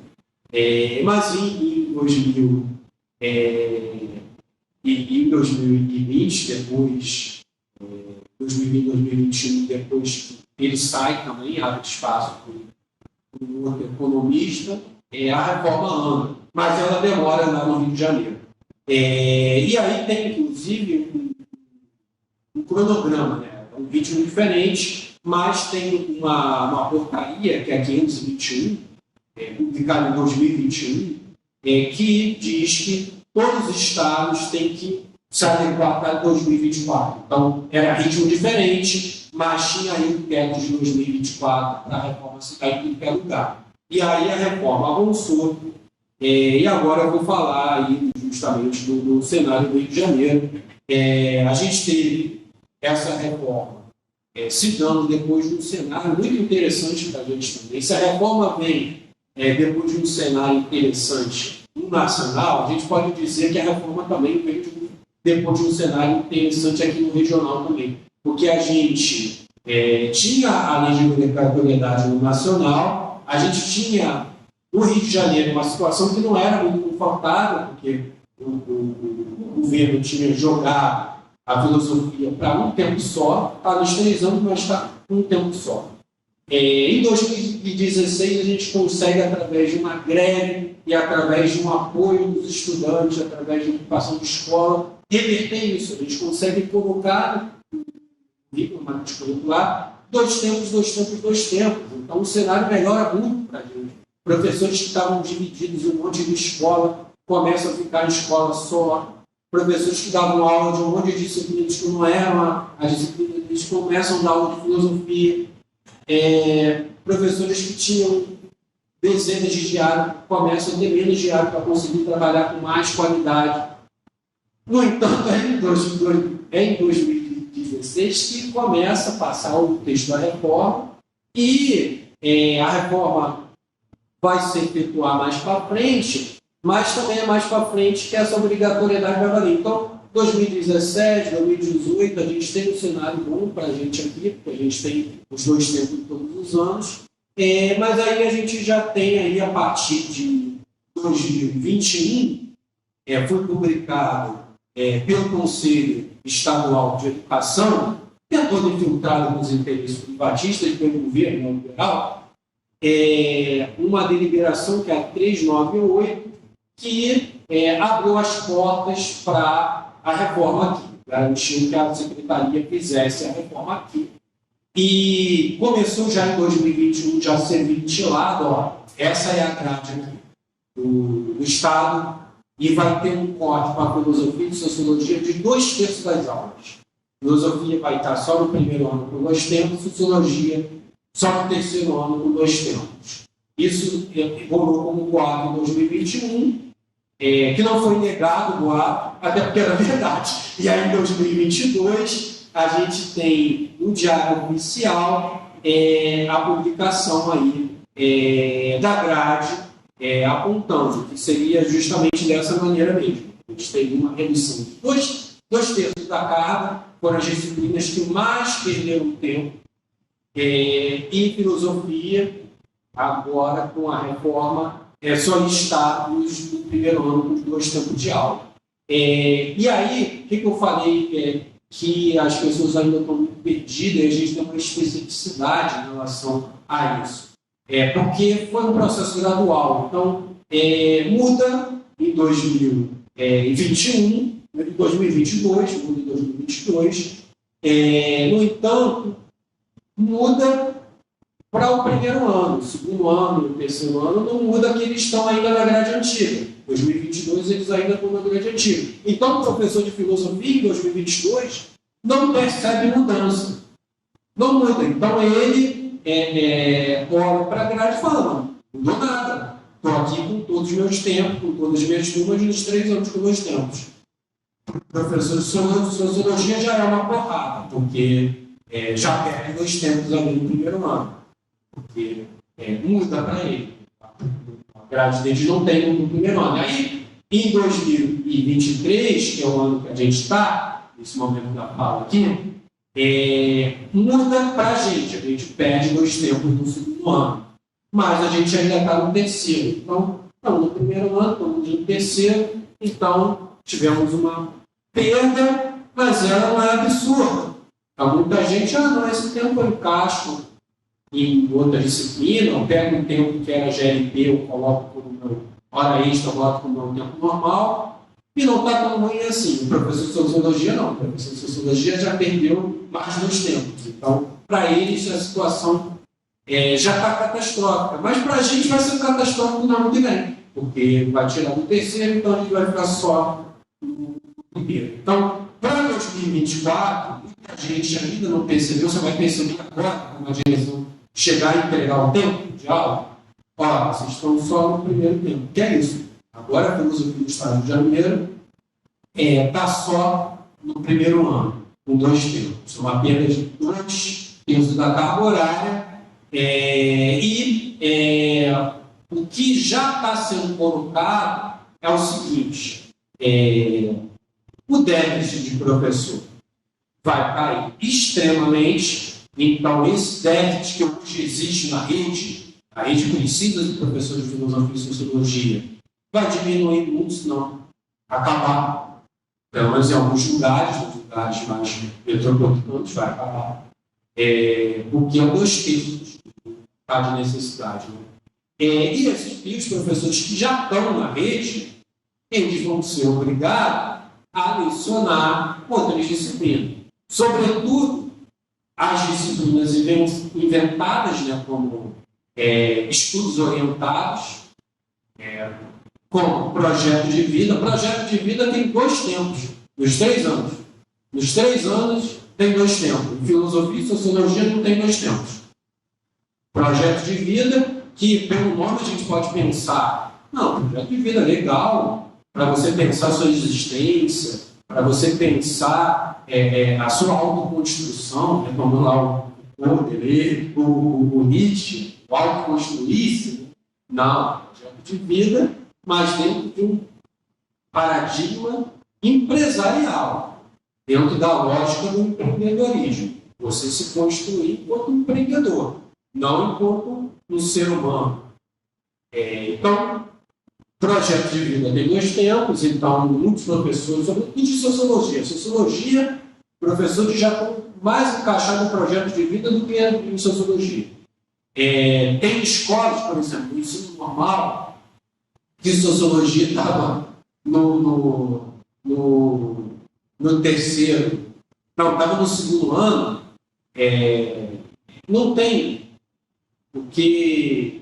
Mas em 2020, depois 2020, 2021, depois ele sai também, abre espaço para um outro economista, a reforma anda, mas ela demora lá no Rio de Janeiro. E aí tem, inclusive, um cronograma, né? Um ritmo diferente, mas tem uma portaria, que é a 521, publicada em 2021, que diz que todos os estados têm que se adequar para 2024. Então, era ritmo diferente, mas tinha aí o teto de 2024 para a reforma se cair em qualquer lugar. E aí a reforma avançou, e agora eu vou falar aí justamente do cenário do Rio de Janeiro. A gente teve essa reforma se dando depois de um cenário muito interessante para a gente também. Se a reforma vem depois de um cenário interessante no nacional, a gente pode dizer que a reforma também veio depois de um cenário interessante aqui no regional também, porque a gente tinha a lei de obrigatoriedade no nacional, a gente tinha no Rio de Janeiro uma situação que não era muito confortável, porque o governo tinha jogado a filosofia para um tempo só, está nos 3 anos, mas está um tempo só. Em 2016, a gente consegue, através de uma greve e através de um apoio dos estudantes, através de ocupação de escola, reverter isso. A gente consegue colocar no matriz curricular 2 tempos. Então, o cenário melhora muito para a gente. Professores que estavam divididos em um monte de escola começam a ficar em escola só. Professores que davam aula de um monte de disciplinas que não eram as disciplinas, eles começam a dar aula de filosofia. Professores que tinham dezenas de diários começam a ter menos diário para conseguir trabalhar com mais qualidade. No entanto, é em 2016 que começa a passar o texto da reforma e a reforma vai se efetuar mais para frente, mas também é mais para frente que essa obrigatoriedade vai valer. Então, 2017, 2018, a gente tem um cenário bom para a gente aqui, porque a gente tem os 2 tempos todos os anos, mas aí a gente já tem aí, a partir de 2021, foi publicado pelo Conselho Estadual de Educação, que é todo infiltrado nos interesses privatistas e pelo governo liberal, uma deliberação que é a 398, que abriu as portas para a reforma aqui, garantiu que a Secretaria fizesse a reforma aqui. E começou já em 2021 já a ser ventilado, essa é a grade aqui do Estado, e vai ter um corte para a filosofia e sociologia de 2/3 das aulas. filosofia vai estar só no primeiro ano com 2 tempos, sociologia só no terceiro ano com 2 tempos. Isso rolou como boato em 2021, que não foi negado o boato, até porque era verdade. E aí, em 2022, a gente tem no Diário Oficial a publicação aí da grade apontando que seria justamente dessa maneira mesmo. A gente teve uma redução de 2/3 da carga, foram as disciplinas que mais perderam tempo, e filosofia, agora com a reforma, só está no primeiro ano com os 2 tempos de aula. E aí, o que eu falei que as pessoas ainda estão muito perdidas e a gente tem uma especificidade em relação a isso? Porque foi um processo gradual. Então, muda em 2021, em 2022, muda em 2022. No entanto, muda para o primeiro ano, o segundo ano, o terceiro ano, não muda que eles estão ainda na grade antiga. Em 2022, eles ainda estão na grade antiga. Então, o professor de filosofia, em 2022, não percebe mudança. Não muda. Então, ele olha para a grade e fala, não mudou nada. Estou aqui com todos os meus tempos, com todas as minhas turmas, nos 3 anos com 2 tempos. O professor de sociologia já é uma porrada, porque já perde 2 tempos ali no primeiro ano. Porque muda para ele. A grade deles não tem no primeiro ano. Aí, em 2023, que é o ano que a gente está, nesse momento da fala aqui, muda para a gente perde 2 tempos no segundo ano. Mas a gente ainda está no terceiro. Então, estamos no primeiro ano, estamos no terceiro, então tivemos uma perda, mas ela não é absurda. Então, muita gente, não, esse tempo eu encaixo em outra disciplina, eu pego um tempo que era GLP, eu coloco como meu hora extra, eu boto como meu tempo normal, e não está tão ruim assim. O professor de sociologia não, o professor de sociologia já perdeu mais 2 tempos. Então, para eles, a situação já está catastrófica. Mas para a gente vai ser catastrófico no ano que vem, porque vai tirar do terceiro, então a gente vai ficar só no primeiro. Então, para 2024, a gente ainda não percebeu, você vai perceber agora, como a direção chegar e entregar o tempo de aula, vocês estão só no primeiro tempo. Que é isso? Agora a filosofia do Estado de Janeiro está só no primeiro ano, com 2 tempos. São apenas 2 terços da carga horária. O que já está sendo colocado é o seguinte: o déficit de professor vai cair extremamente. Então, esse déficit que hoje existe na rede, a rede precisa de professores de filosofia e sociologia, vai diminuir muito, se não acabar. Pelo menos em alguns lugares, nos lugares mais metropolitanos, vai acabar. Porque é um 2/3 de necessidade. Né? E os professores que já estão na rede, eles vão ser obrigados a lecionar outras disciplinas. Sobretudo, as disciplinas inventadas, né, como estudos orientados, como projeto de vida. Projeto de vida tem 2 tempos, nos 3 anos. Nos 3 anos tem 2 tempos. Em filosofia e sociologia não tem 2 tempos. Projeto de vida, que pelo nome a gente pode pensar, não, projeto de vida é legal, para você pensar a sua existência, para você pensar a sua autoconstrução, como lá o Nietzsche, o autoconstruir-se. Não, projeto de vida, mas dentro de um paradigma empresarial, dentro da lógica do empreendedorismo. Você se construir enquanto empreendedor, não enquanto um ser humano. Então, projeto de vida tem 2 tempos, então muitos professores, sobretudo de sociologia, professores já estão mais encaixados no projeto de vida do que em sociologia. Tem escolas, por exemplo, no ensino normal, que sociologia estava no terceiro, não, estava no segundo ano, não tem, porque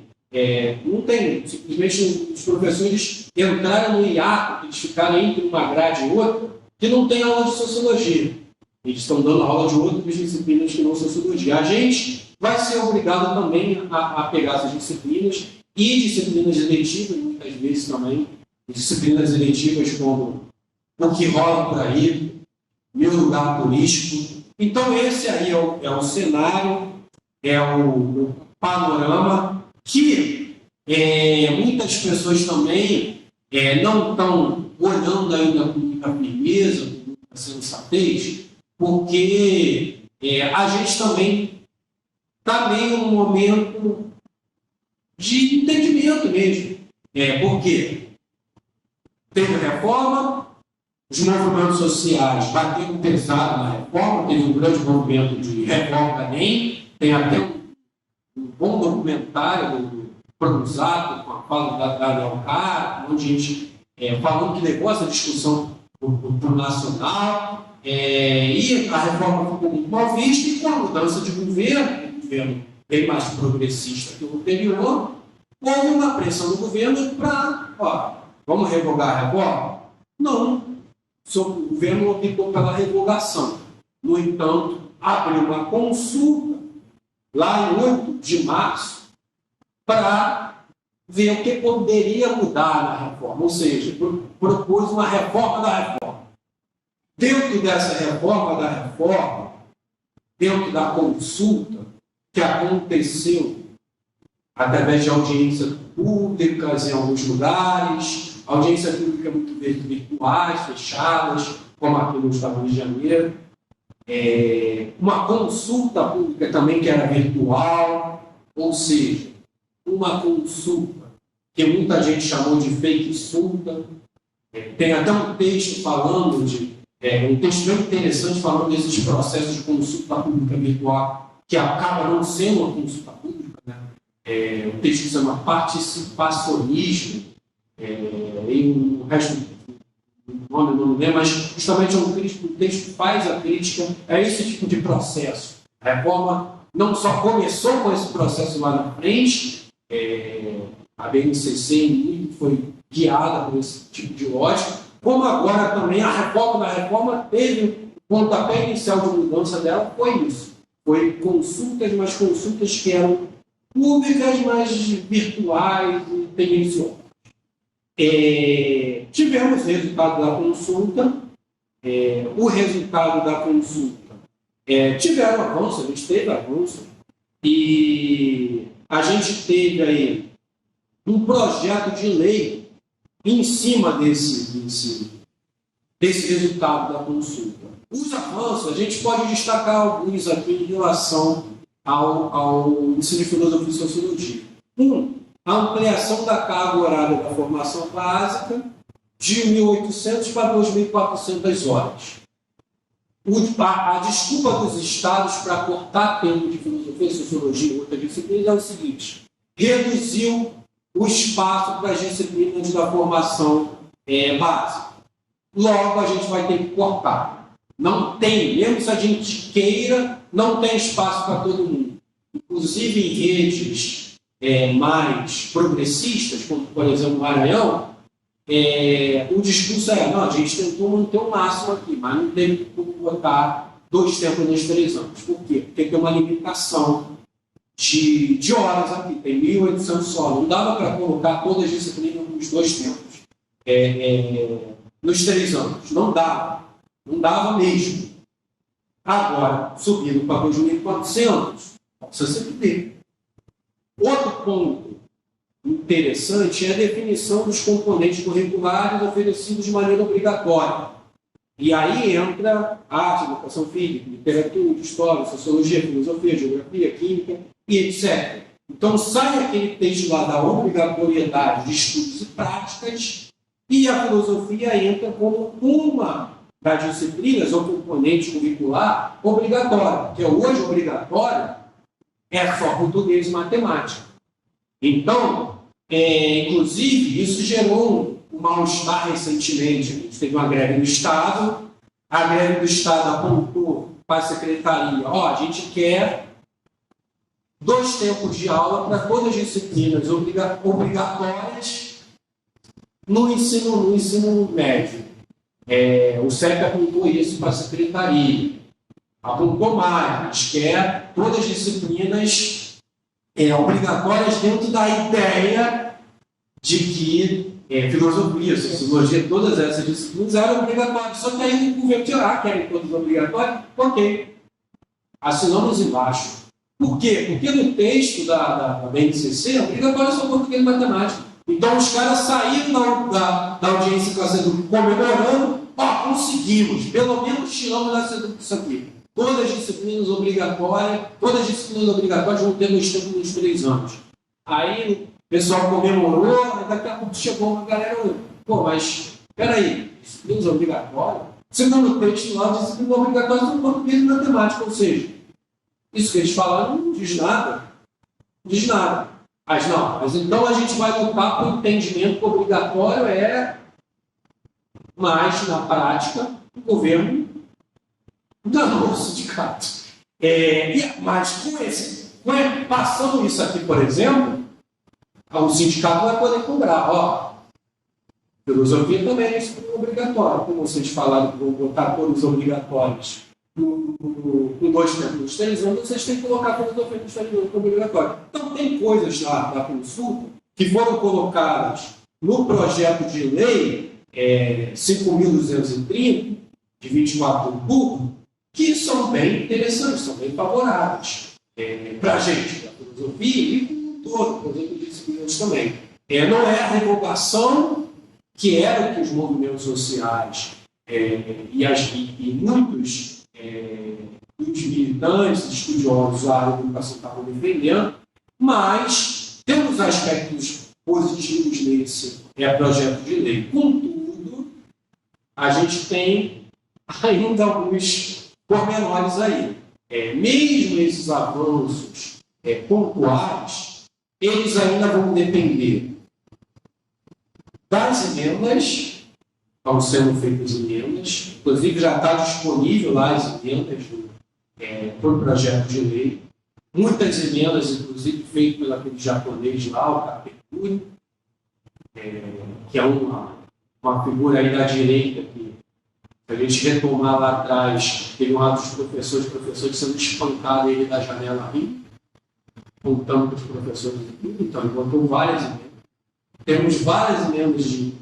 não tem, simplesmente os professores entraram no hiato, eles ficaram entre uma grade e outra, que não tem aula de sociologia. eles estão dando aula de outras disciplinas que não sociologia. A gente vai ser obrigado também a pegar essas disciplinas e disciplinas eletivas, muitas vezes também, disciplinas eletivas como o que rola por aí, meu lugar turístico. Então esse aí é o cenário, é o panorama que muitas pessoas também não estão olhando ainda com muita firmeza, com muita sensatez, porque a gente também está meio num momento de entendimento mesmo. Por quê? Teve reforma, os movimentos sociais bateram pesado na reforma, teve um grande movimento de reforma da NEM, tem até um bom documentário do Pronzato, com a fala da Leocar, onde a gente falando que levou essa discussão para o nacional, e a reforma ficou muito mal vista, e com a mudança de governo, um governo bem mais progressista que o anterior, houve uma pressão do governo para, vamos revogar a reforma? Não. O governo optou pela revogação. No entanto, abriu uma consulta lá em 8 de março para ver o que poderia mudar na reforma, ou seja, propôs uma reforma da reforma. Dentro dessa reforma da reforma, dentro da consulta que aconteceu através de audiências públicas em alguns lugares, audiências públicas muito vezes virtuais, fechadas, como aqui no Estado do Rio de Janeiro, uma consulta pública também que era virtual, ou seja, uma consulta que muita gente chamou de fake sulta. Tem até um texto falando um texto bem interessante falando desses processos de consulta pública virtual, que acaba não sendo uma consulta pública, né? Um texto que se chama Participacionismo, e o resto do nome não lembro, mas justamente o texto faz a crítica a esse tipo de processo. A reforma não só começou com esse processo lá na frente, a BNCC foi guiada por esse tipo de lógica, como agora também a reforma da reforma teve o pontapé inicial de mudança dela, foi isso. Foi consultas, mas consultas que eram públicas, mas virtuais e tendenciosas. Tivemos resultado da consulta. O resultado da consulta tiveram avanço, a gente teve avanço, e a gente teve aí um projeto de lei em cima desse resultado da consulta. Os avanços, a gente pode destacar alguns aqui em relação ao ensino de filosofia e sociologia. A ampliação da carga horária da formação básica de 1.800 para 2.400 horas. A desculpa dos estados para cortar tempo de filosofia e sociologia e outras disciplinas é o seguinte: reduziu o espaço para as disciplinas da formação básica. Logo, a gente vai ter que cortar. Não tem, mesmo se a gente queira, não tem espaço para todo mundo. Inclusive em redes mais progressistas, como por exemplo o Maranhão, o discurso não, a gente tentou manter o máximo aqui, mas não teve como botar 2 tempos nos 3 anos. Por quê? Porque tem uma limitação de horas aqui, tem 1.800 só, não dava para colocar todas as disciplinas nos 2 tempos, nos 3 anos, não dava mesmo. Agora, subindo para 2.400, precisa sempre ter. Outro ponto interessante é a definição dos componentes curriculares oferecidos de maneira obrigatória. E aí entra arte, educação física, literatura, história, sociologia, filosofia, geografia, química e etc. Então sai aquele texto lá da obrigatoriedade de estudos e práticas e a filosofia entra como uma das disciplinas ou componente curricular obrigatória, que hoje obrigatória é só português e matemática. Então, inclusive, isso gerou um mal-estar recentemente. A gente teve uma greve do Estado, a greve do Estado apontou para a secretaria, a gente quer 2 tempos de aula para todas as disciplinas obrigatórias no ensino médio. O CEP apontou isso para a secretaria. apontou mais, a gente quer todas as disciplinas obrigatórias dentro da ideia de que filosofia, sociologia, todas essas disciplinas eram obrigatórias. Só que aí o governo disse, querem todas obrigatórias? Ok. Assinamos embaixo. Por quê? Porque no texto da BNCC é obrigatório só português e matemática. Então os caras saíram da audiência com a SEDUC comemorando, conseguimos, pelo menos tiramos da SEDUC isso aqui. Todas as disciplinas obrigatórias vão ter nos tempos dos 3 anos. Aí o pessoal comemorou, daqui a pouco chegou uma galera, mas peraí, disciplinas obrigatórias? Segundo o texto lá, disciplinas obrigatórias são português e matemática, ou seja, isso que eles falaram não diz nada. Não diz nada. Mas então a gente vai lutar para o entendimento que obrigatório mas na prática o governo enganou o sindicato. Mas passando isso aqui, por exemplo, o sindicato vai poder cobrar. Filosofia também é isso obrigatório. Como vocês falaram que vão botar todos obrigatórios com 2 tempos nos 3 anos, vocês têm que colocar filosofia nos 3 anos obrigatório. Então tem coisas lá da consulta que foram colocadas no projeto de lei 5.230, de 24 de outubro, que são bem interessantes, são bem favoráveis para a gente, para a filosofia e todo, por exemplo, disciplinas também. Não é a revogação que era o que os movimentos sociais e muitos dos militantes, estudiosos da área da educação estavam defendendo, mas temos aspectos positivos nesse projeto de lei. Contudo, a gente tem ainda alguns pormenores aí. Mesmo esses avanços pontuais, eles ainda vão depender das emendas. Estão sendo feitas emendas, inclusive já está disponível lá as emendas por projeto de lei. Muitas emendas, inclusive, feitas pelo aquele japonês lá, o Kapekuri, que é uma figura aí da direita que, se a gente retomar lá atrás, teve um ato dos professores sendo espancados ele da janela rindo, contando para os professores e tudo. Então, ele botou várias emendas. Temos várias emendas de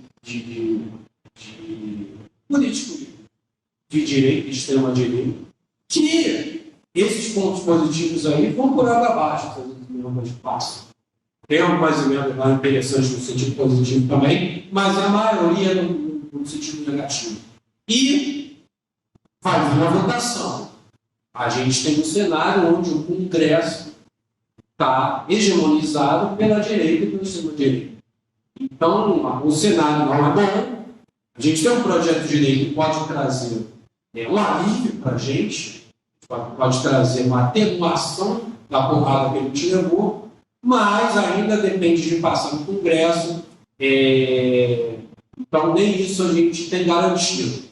político de direita, de extrema-direita, que esses pontos positivos aí vão por água abaixo, essas emendas de passo. Tem algumas emendas lá interessantes no sentido positivo também, mas a maioria no sentido negativo. E faz uma votação. A gente tem um cenário onde o Congresso está hegemonizado pela direita e pela extrema-direita. Então, o cenário não é bom. A gente tem um projeto de lei que pode trazer um alívio para a gente, pode trazer uma atenuação da porrada que a gente levou, mas ainda depende de passar no Congresso. Então, nem isso a gente tem garantido.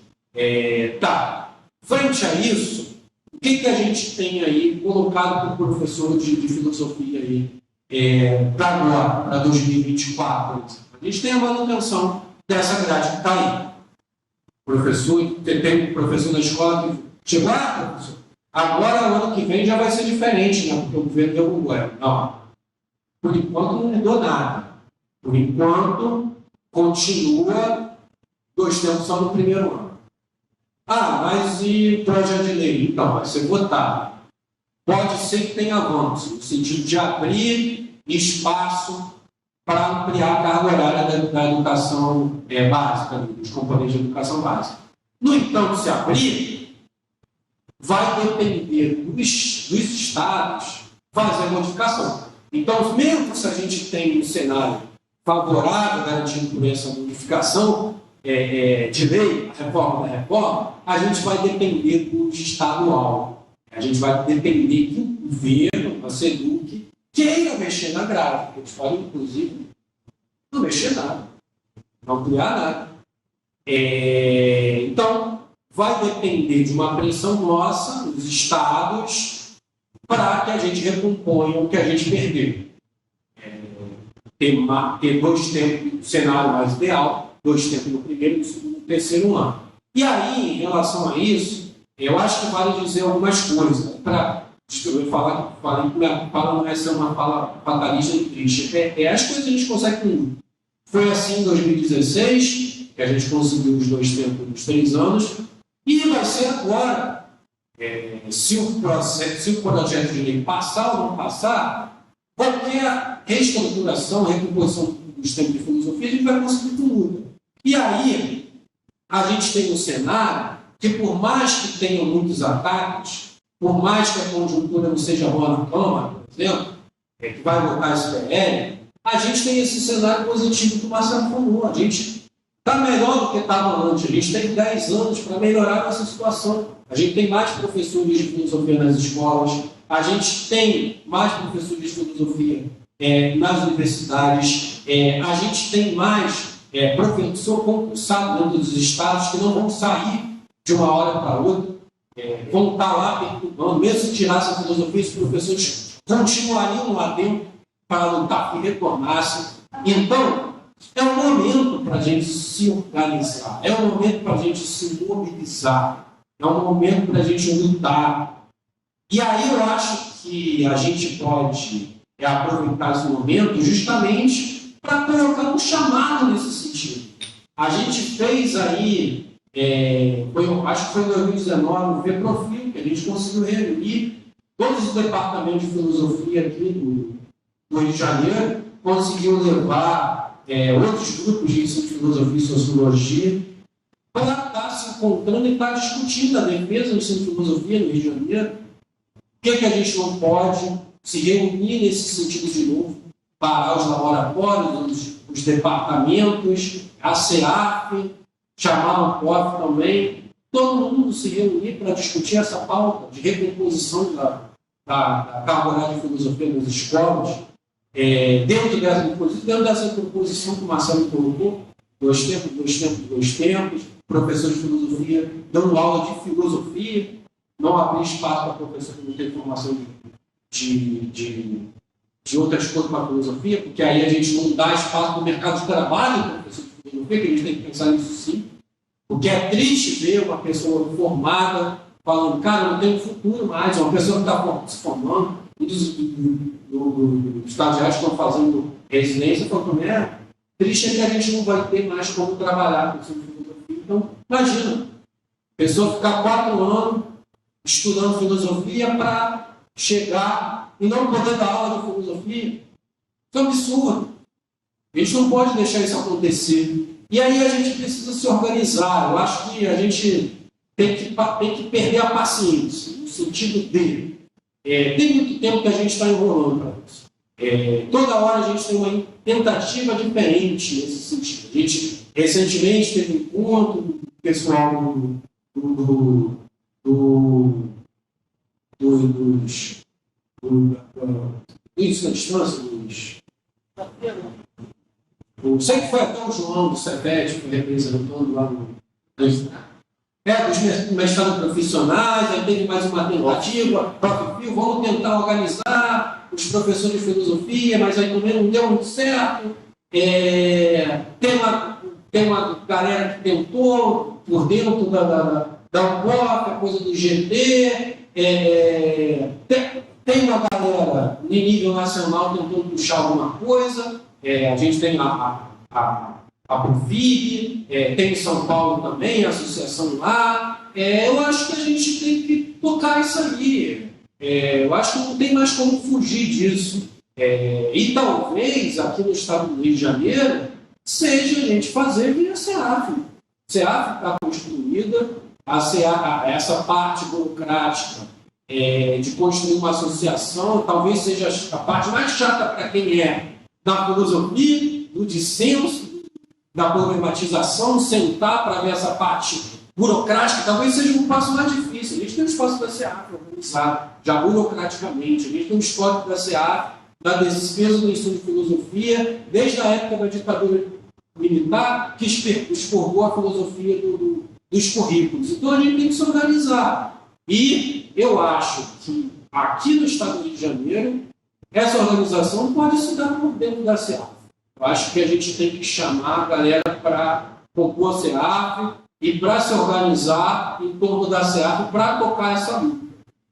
Frente a isso, o que a gente tem aí colocado para o professor de filosofia aí para agora, para 2024? A gente tem a manutenção dessa grade que está aí. Tem um professor na escola que chegou, professor, agora, ano que vem, já vai ser diferente, né? Porque o governo derrubou. Não. Por enquanto, não mudou nada. Por enquanto, continua 2 tempos só no primeiro ano. Mas e o projeto de lei? Então, vai ser votado. Pode ser que tenha avanço, no sentido de abrir espaço para ampliar a carga horária da educação básica, dos componentes de educação básica. No entanto, se abrir, vai depender dos estados fazer a modificação. Então, mesmo se a gente tem um cenário favorável garantindo por essa modificação de lei, a reforma da reforma, a gente vai depender do estadual. A gente vai depender que o governo, a SEDUC, queira mexer na grade. Eles podem, inclusive, não mexer nada, não criar nada. Então, vai depender de uma pressão nossa, dos estados, para que a gente recomponha o que a gente perdeu. Ter 2 tempos, o cenário mais ideal, 2 tempos no primeiro, no segundo, no terceiro ano. E aí, em relação a isso, eu acho que vale dizer algumas coisas. Eu falei que minha fala não vai ser uma fala fatalista e triste. As coisas a gente consegue com. Foi assim em 2016, que a gente conseguiu os 2 tempos nos 3 anos, e vai ser agora. Se o projeto de lei passar ou não passar, qualquer reestruturação, recomposição dos tempos de filosofia, a gente vai conseguir com muda. E aí, a gente tem um cenário que, por mais que tenham muitos ataques, por mais que a conjuntura não seja boa na Câmara, por exemplo, que vai votar esse PL, a gente tem esse cenário positivo que o Marcelo falou. A gente está melhor do que estava antes. A gente tem 10 anos para melhorar essa situação. A gente tem mais professores de filosofia nas escolas, a gente tem mais professores de filosofia nas universidades, a gente tem mais professor concursado dentro dos estados que não vão sair de uma hora para outra, vão estar lá perturbando, mesmo se tirasse a filosofia, os professores continuariam lá dentro para lutar e retornassem. Então, é um momento para a gente se organizar, é um momento para a gente se mobilizar, é um momento para a gente lutar. E aí eu acho que a gente pode aproveitar esse momento justamente para colocar um chamado nesse sentido. A gente fez aí, acho que foi em 2019, o VProfil, que a gente conseguiu reunir todos os departamentos de filosofia aqui do Rio de Janeiro, conseguiu levar outros grupos de ensino de filosofia e sociologia para estar se encontrando e estar discutindo a defesa do ensino de filosofia no Rio de Janeiro. Por que a gente não pode se reunir nesse sentido de novo, parar os laboratórios, os departamentos, a CEAF, chamar o COF também, todo mundo se reunir para discutir essa pauta de recomposição da carga horária de filosofia nas escolas, dentro dessa composição que o Marcelo colocou, 2 tempos, professor de filosofia dando aula de filosofia, não abrir espaço para professor que não tem formação de outras coisas para a filosofia, porque aí a gente não dá espaço para o mercado de trabalho para professor de filosofia, que a gente tem que pensar nisso sim. Porque é triste ver uma pessoa formada falando, cara, não tem futuro mais, uma pessoa que está se formando, os estagiários estão fazendo residência, falando, triste é que a gente não vai ter mais como trabalhar com filosofia. Então, imagina, a pessoa ficar 4 anos estudando filosofia para chegar e não poder dar aula de filosofia. Isso é um absurdo. A gente não pode deixar isso acontecer. E aí a gente precisa se organizar. Eu acho que a gente tem que perder a paciência, no sentido de... tem muito tempo que a gente está enrolando para isso. Toda hora a gente tem uma tentativa diferente nesse sentido. A gente recentemente teve um encontro do pessoal do ensino à distância, sei que foi até o João do CEPET, que foi representando lá dos mestrados profissionais, aí teve mais uma tentativa, vamos tentar organizar os professores de filosofia, mas aí também não deu muito certo. Tem uma galera que tentou por dentro da UPOF, a coisa do GT, tem uma galera em nível nacional tentando puxar alguma coisa, a gente tem a Profib, tem em São Paulo também, a associação lá. Eu acho que a gente tem que tocar isso aí. Eu acho que não tem mais como fugir disso. E talvez aqui no estado do Rio de Janeiro seja a gente fazer via CEAF. A CEAF está construída, essa parte burocrática de construir uma associação talvez seja a parte mais chata para quem é da filosofia, do dissenso, da problematização, sentar para ver essa parte burocrática, talvez seja um passo mais difícil. A gente tem um espaço da CEAF organizado, já burocraticamente, a gente tem um histórico da CEAF, da defesa do ensino de filosofia, desde a época da ditadura militar, que expurgou a filosofia dos currículos. Então a gente tem que se organizar. E eu acho que aqui no estado do Rio de Janeiro, essa organização pode se dar por dentro da CEAF. Eu acho que a gente tem que chamar a galera para compor a CEAF, e para se organizar em torno da SEAP para tocar essa luta.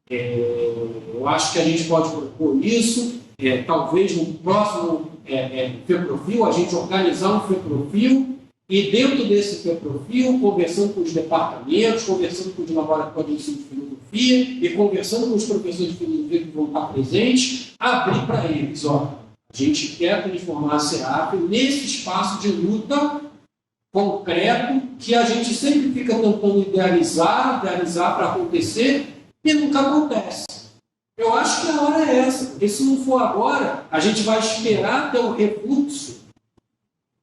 Eu acho que a gente pode propor isso, talvez no próximo FEPROFIL, a gente organizar um FEPROFIL e dentro desse FEPROFIL, conversando com os departamentos, conversando com os laboratórios de ensino de filosofia e conversando com os professores de filosofia que vão estar presentes, abrir para eles, a gente quer transformar a SEAP nesse espaço de luta concreto que a gente sempre fica tentando idealizar para acontecer e nunca acontece. Eu acho que a hora é essa, porque se não for agora, a gente vai esperar ter o refluxo,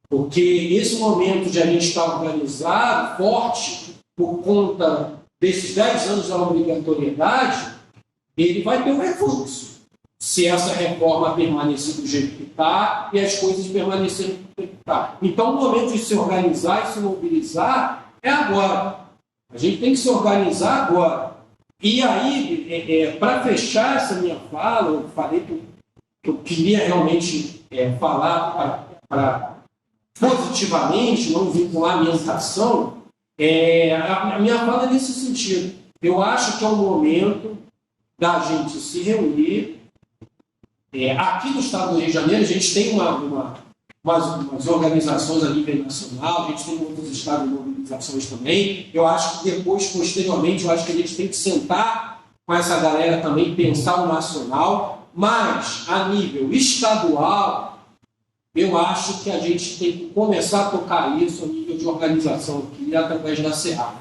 porque esse momento de a gente estar organizado, forte, por conta desses 10 anos da obrigatoriedade, ele vai ter um refluxo. Se essa reforma permanecer do jeito que está e as coisas permanecerem do jeito que está. Então, o momento de se organizar e se mobilizar é agora. A gente tem que se organizar agora. E aí, para fechar essa minha fala, eu falei que eu queria realmente falar positivamente, não vincular a minha citação, a minha fala é nesse sentido. Eu acho que é o momento da gente se reunir. Aqui no estado do Rio de Janeiro, a gente tem umas organizações a nível nacional, a gente tem outros estados de mobilizações também. Eu acho que depois, posteriormente, eu acho que a gente tem que sentar com essa galera também, pensar o nacional, mas a nível estadual, eu acho que a gente tem que começar a tocar isso a nível de organização aqui, através da SEAP.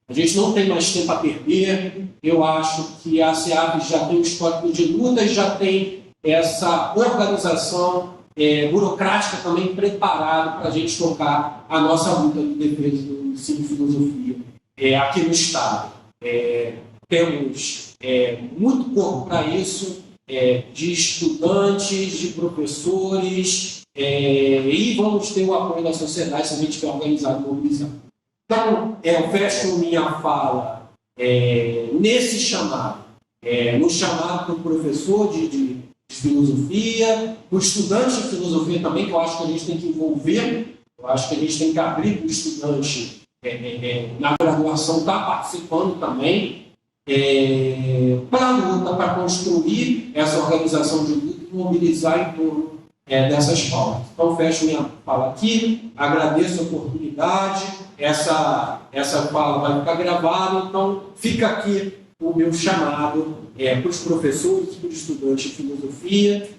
A gente não tem mais tempo a perder, eu acho que a SEAP já tem um histórico de lutas, já tem essa organização burocrática também preparada para a gente tocar a nossa luta de defesa do ensino de filosofia aqui no Estado. Temos muito corpo para isso, de estudantes, de professores, e vamos ter o apoio da sociedade se a gente estiver organizado e mobilizado. Então, eu fecho minha fala nesse chamado, no chamado para o professor de filosofia, para o estudante de filosofia também, que eu acho que a gente tem que envolver, eu acho que a gente tem que abrir para o estudante na graduação, estar participando também, para a luta, para construir essa organização de luta e mobilizar em torno dessas pautas. Então, fecho minha fala aqui, agradeço a oportunidade, essa fala vai ficar gravada, então fica aqui o meu chamado para os professores e para os estudantes de filosofia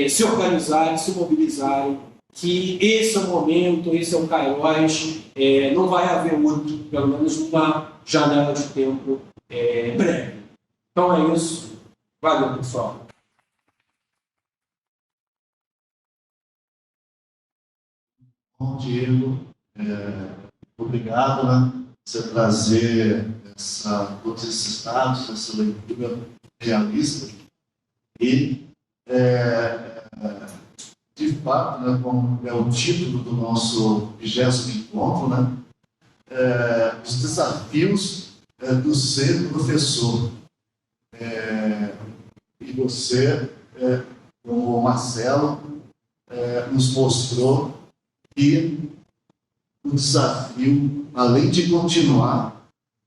se organizarem, se mobilizarem, que esse é o momento, esse é o kairos, não vai haver outro, pelo menos numa janela de tempo breve. Então é isso. Valeu, pessoal. Bom, Diego, obrigado, né, por você trazer todos esses dados, essa leitura realista e, de fato, né, como é o título do nosso 20º encontro, né, os desafios do ser professor. E você, como o Marcelo, nos mostrou que o desafio, além de continuar,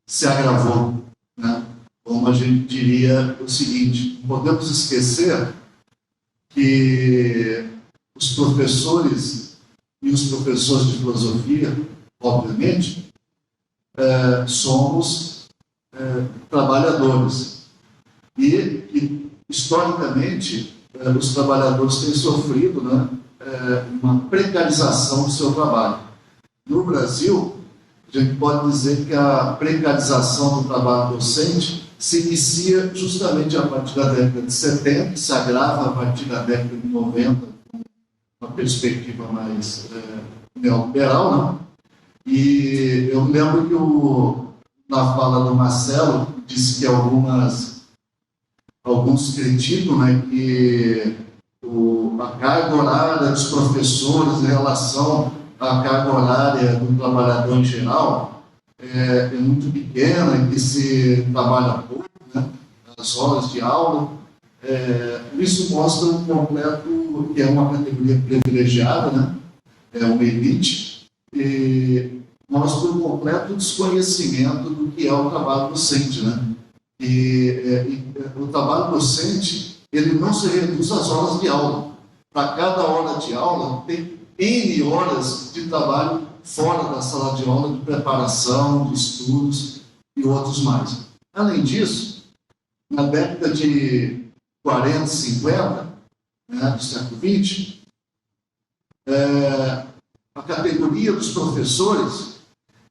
se agravou, né? Como a gente diria o seguinte: não podemos esquecer que os professores e os professores de filosofia, obviamente, somos trabalhadores e historicamente os trabalhadores têm sofrido, né, uma precarização do seu trabalho. No Brasil, a gente pode dizer que a precarização do trabalho docente se inicia justamente a partir da década de 70, se agrava a partir da década de 90, com uma perspectiva mais neoliberal, né? E eu me lembro que na fala do Marcelo, disse que alguns criticam, né, que a carga horária dos professores em relação à carga horária do trabalhador em geral é muito pequena, e que se trabalha pouco, né, as horas de aula. Isso mostra um completo que é uma categoria privilegiada, né, é uma elite, e mostra um completo desconhecimento do que é o trabalho docente, né? E o trabalho docente, ele não se reduz às horas de aula. Para cada hora de aula, tem N horas de trabalho fora da sala de aula, de preparação, de estudos e outros mais. Além disso, na década de 40, 50, né, do século XX, a categoria dos professores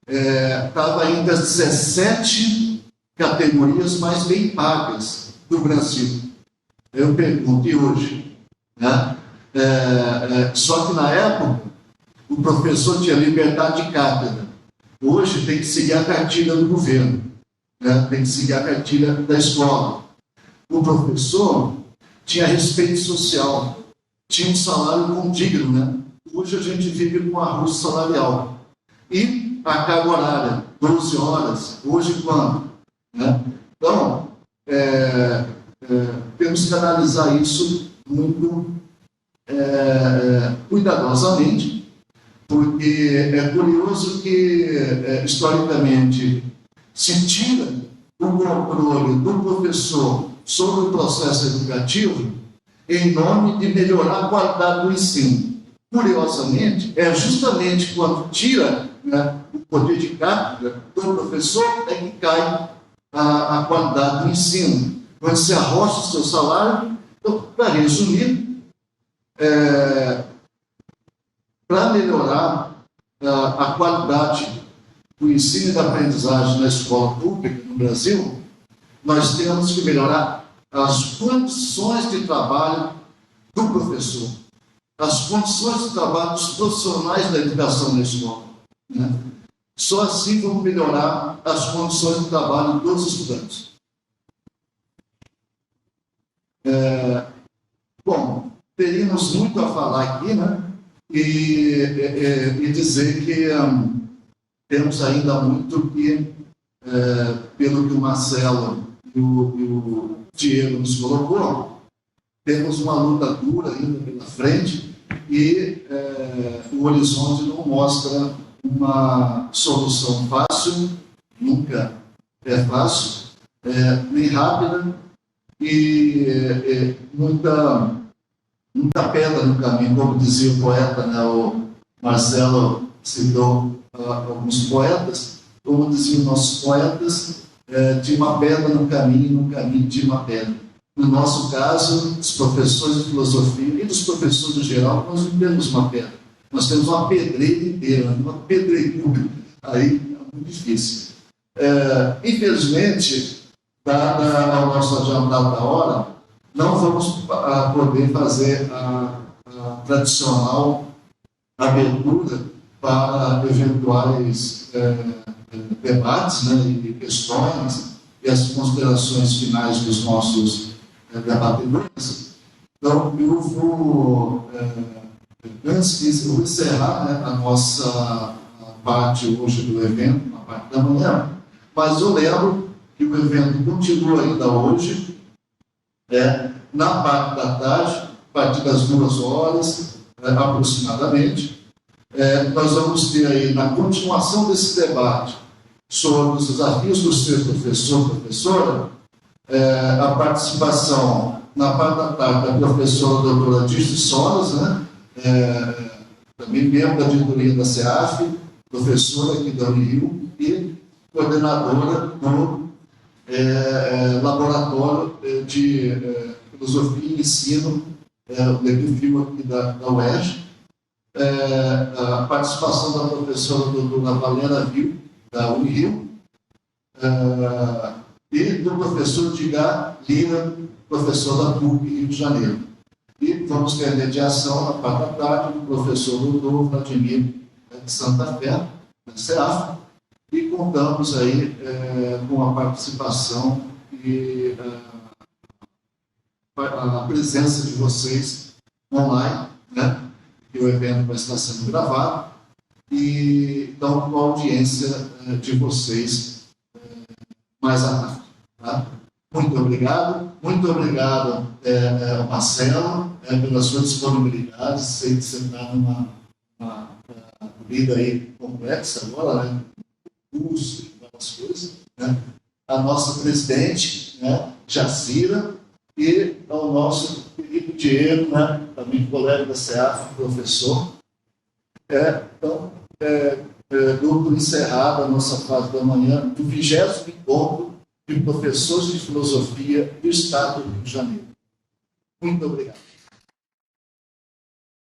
estava entre as 17 categorias mais bem pagas do Brasil. Eu pergunto, e hoje? Né? Só que na época, o professor tinha liberdade de cátedra. Hoje tem que seguir a cartilha do governo, né? Tem que seguir a cartilha da escola. O professor tinha respeito social, tinha um salário condigno, né? Hoje a gente vive com arroz salarial. E a carga horária, 12 horas, hoje quanto? Né? Então, temos que analisar isso muito cuidadosamente, porque é curioso que, historicamente, se tira o controle do professor sobre o processo educativo em nome de melhorar a qualidade do ensino. Curiosamente, é justamente quando tira, né, o poder de cátedra do professor é que cai a qualidade do ensino. Quando se arrocha o seu salário, então, para resumir, para melhorar a qualidade do ensino e da aprendizagem na escola pública no Brasil, nós temos que melhorar as condições de trabalho do professor, as condições de trabalho dos profissionais da educação na escola, né? Só assim vamos melhorar as condições de trabalho dos estudantes. Bom, teríamos muito a falar aqui, né? E dizer que temos ainda muito que, pelo que o Marcelo e o Diego nos colocou, temos uma luta dura ainda pela frente e o horizonte não mostra uma solução fácil, nunca é fácil, nem rápida, e muita pedra no caminho, como dizia o poeta, né? O Marcelo citou alguns poetas, como diziam nossos poetas, de uma pedra no caminho de uma pedra. No nosso caso, os professores de filosofia e dos professores em geral, nós não temos uma pedra, nós temos uma pedreira inteira, uma pedreitura, aí é muito difícil. Infelizmente, dada a nossa adiantada da hora, não vamos poder fazer a tradicional abertura para eventuais debates, né, e questões e as considerações finais dos nossos debatedores. Então, eu vou, antes de encerrar, né, a nossa parte hoje do evento, a parte da manhã, mas eu lembro que o evento continua ainda hoje, na parte da tarde, a partir das 2 horas, aproximadamente. Nós vamos ter aí, na continuação desse debate sobre os desafios do ser professor, professora, a participação na parte da tarde da professora doutora Dirce Solas, né? Também membro da diretoria da CEAF, professora aqui da Unirio e coordenadora do laboratório de filosofia e ensino do EPFIL aqui da UERJ. A participação da professora doutora Valéria Vil, da Unirio, e do professor Edgar Lira, professor da PUC Rio de Janeiro. E vamos ter a mediação na parte da tarde do professor doutor Vladimir de Santa Fé, da CEAF, e contamos aí com a participação e a presença de vocês online, né? Que o evento vai estar sendo gravado, e então com a audiência de vocês mais à tarde. Tá? Muito obrigado, Marcelo, pela sua disponibilidade. Sei que você está numa vida aí complexa agora, né? Curso e várias coisas, né? A nossa presidente, né? Jacira, e ao nosso querido Diego, né? Também colega da CEAF, professor. Então, grupo encerrado a nossa fase da manhã do 20º encontro de professores de filosofia do Estado do Rio de Janeiro. Muito obrigado.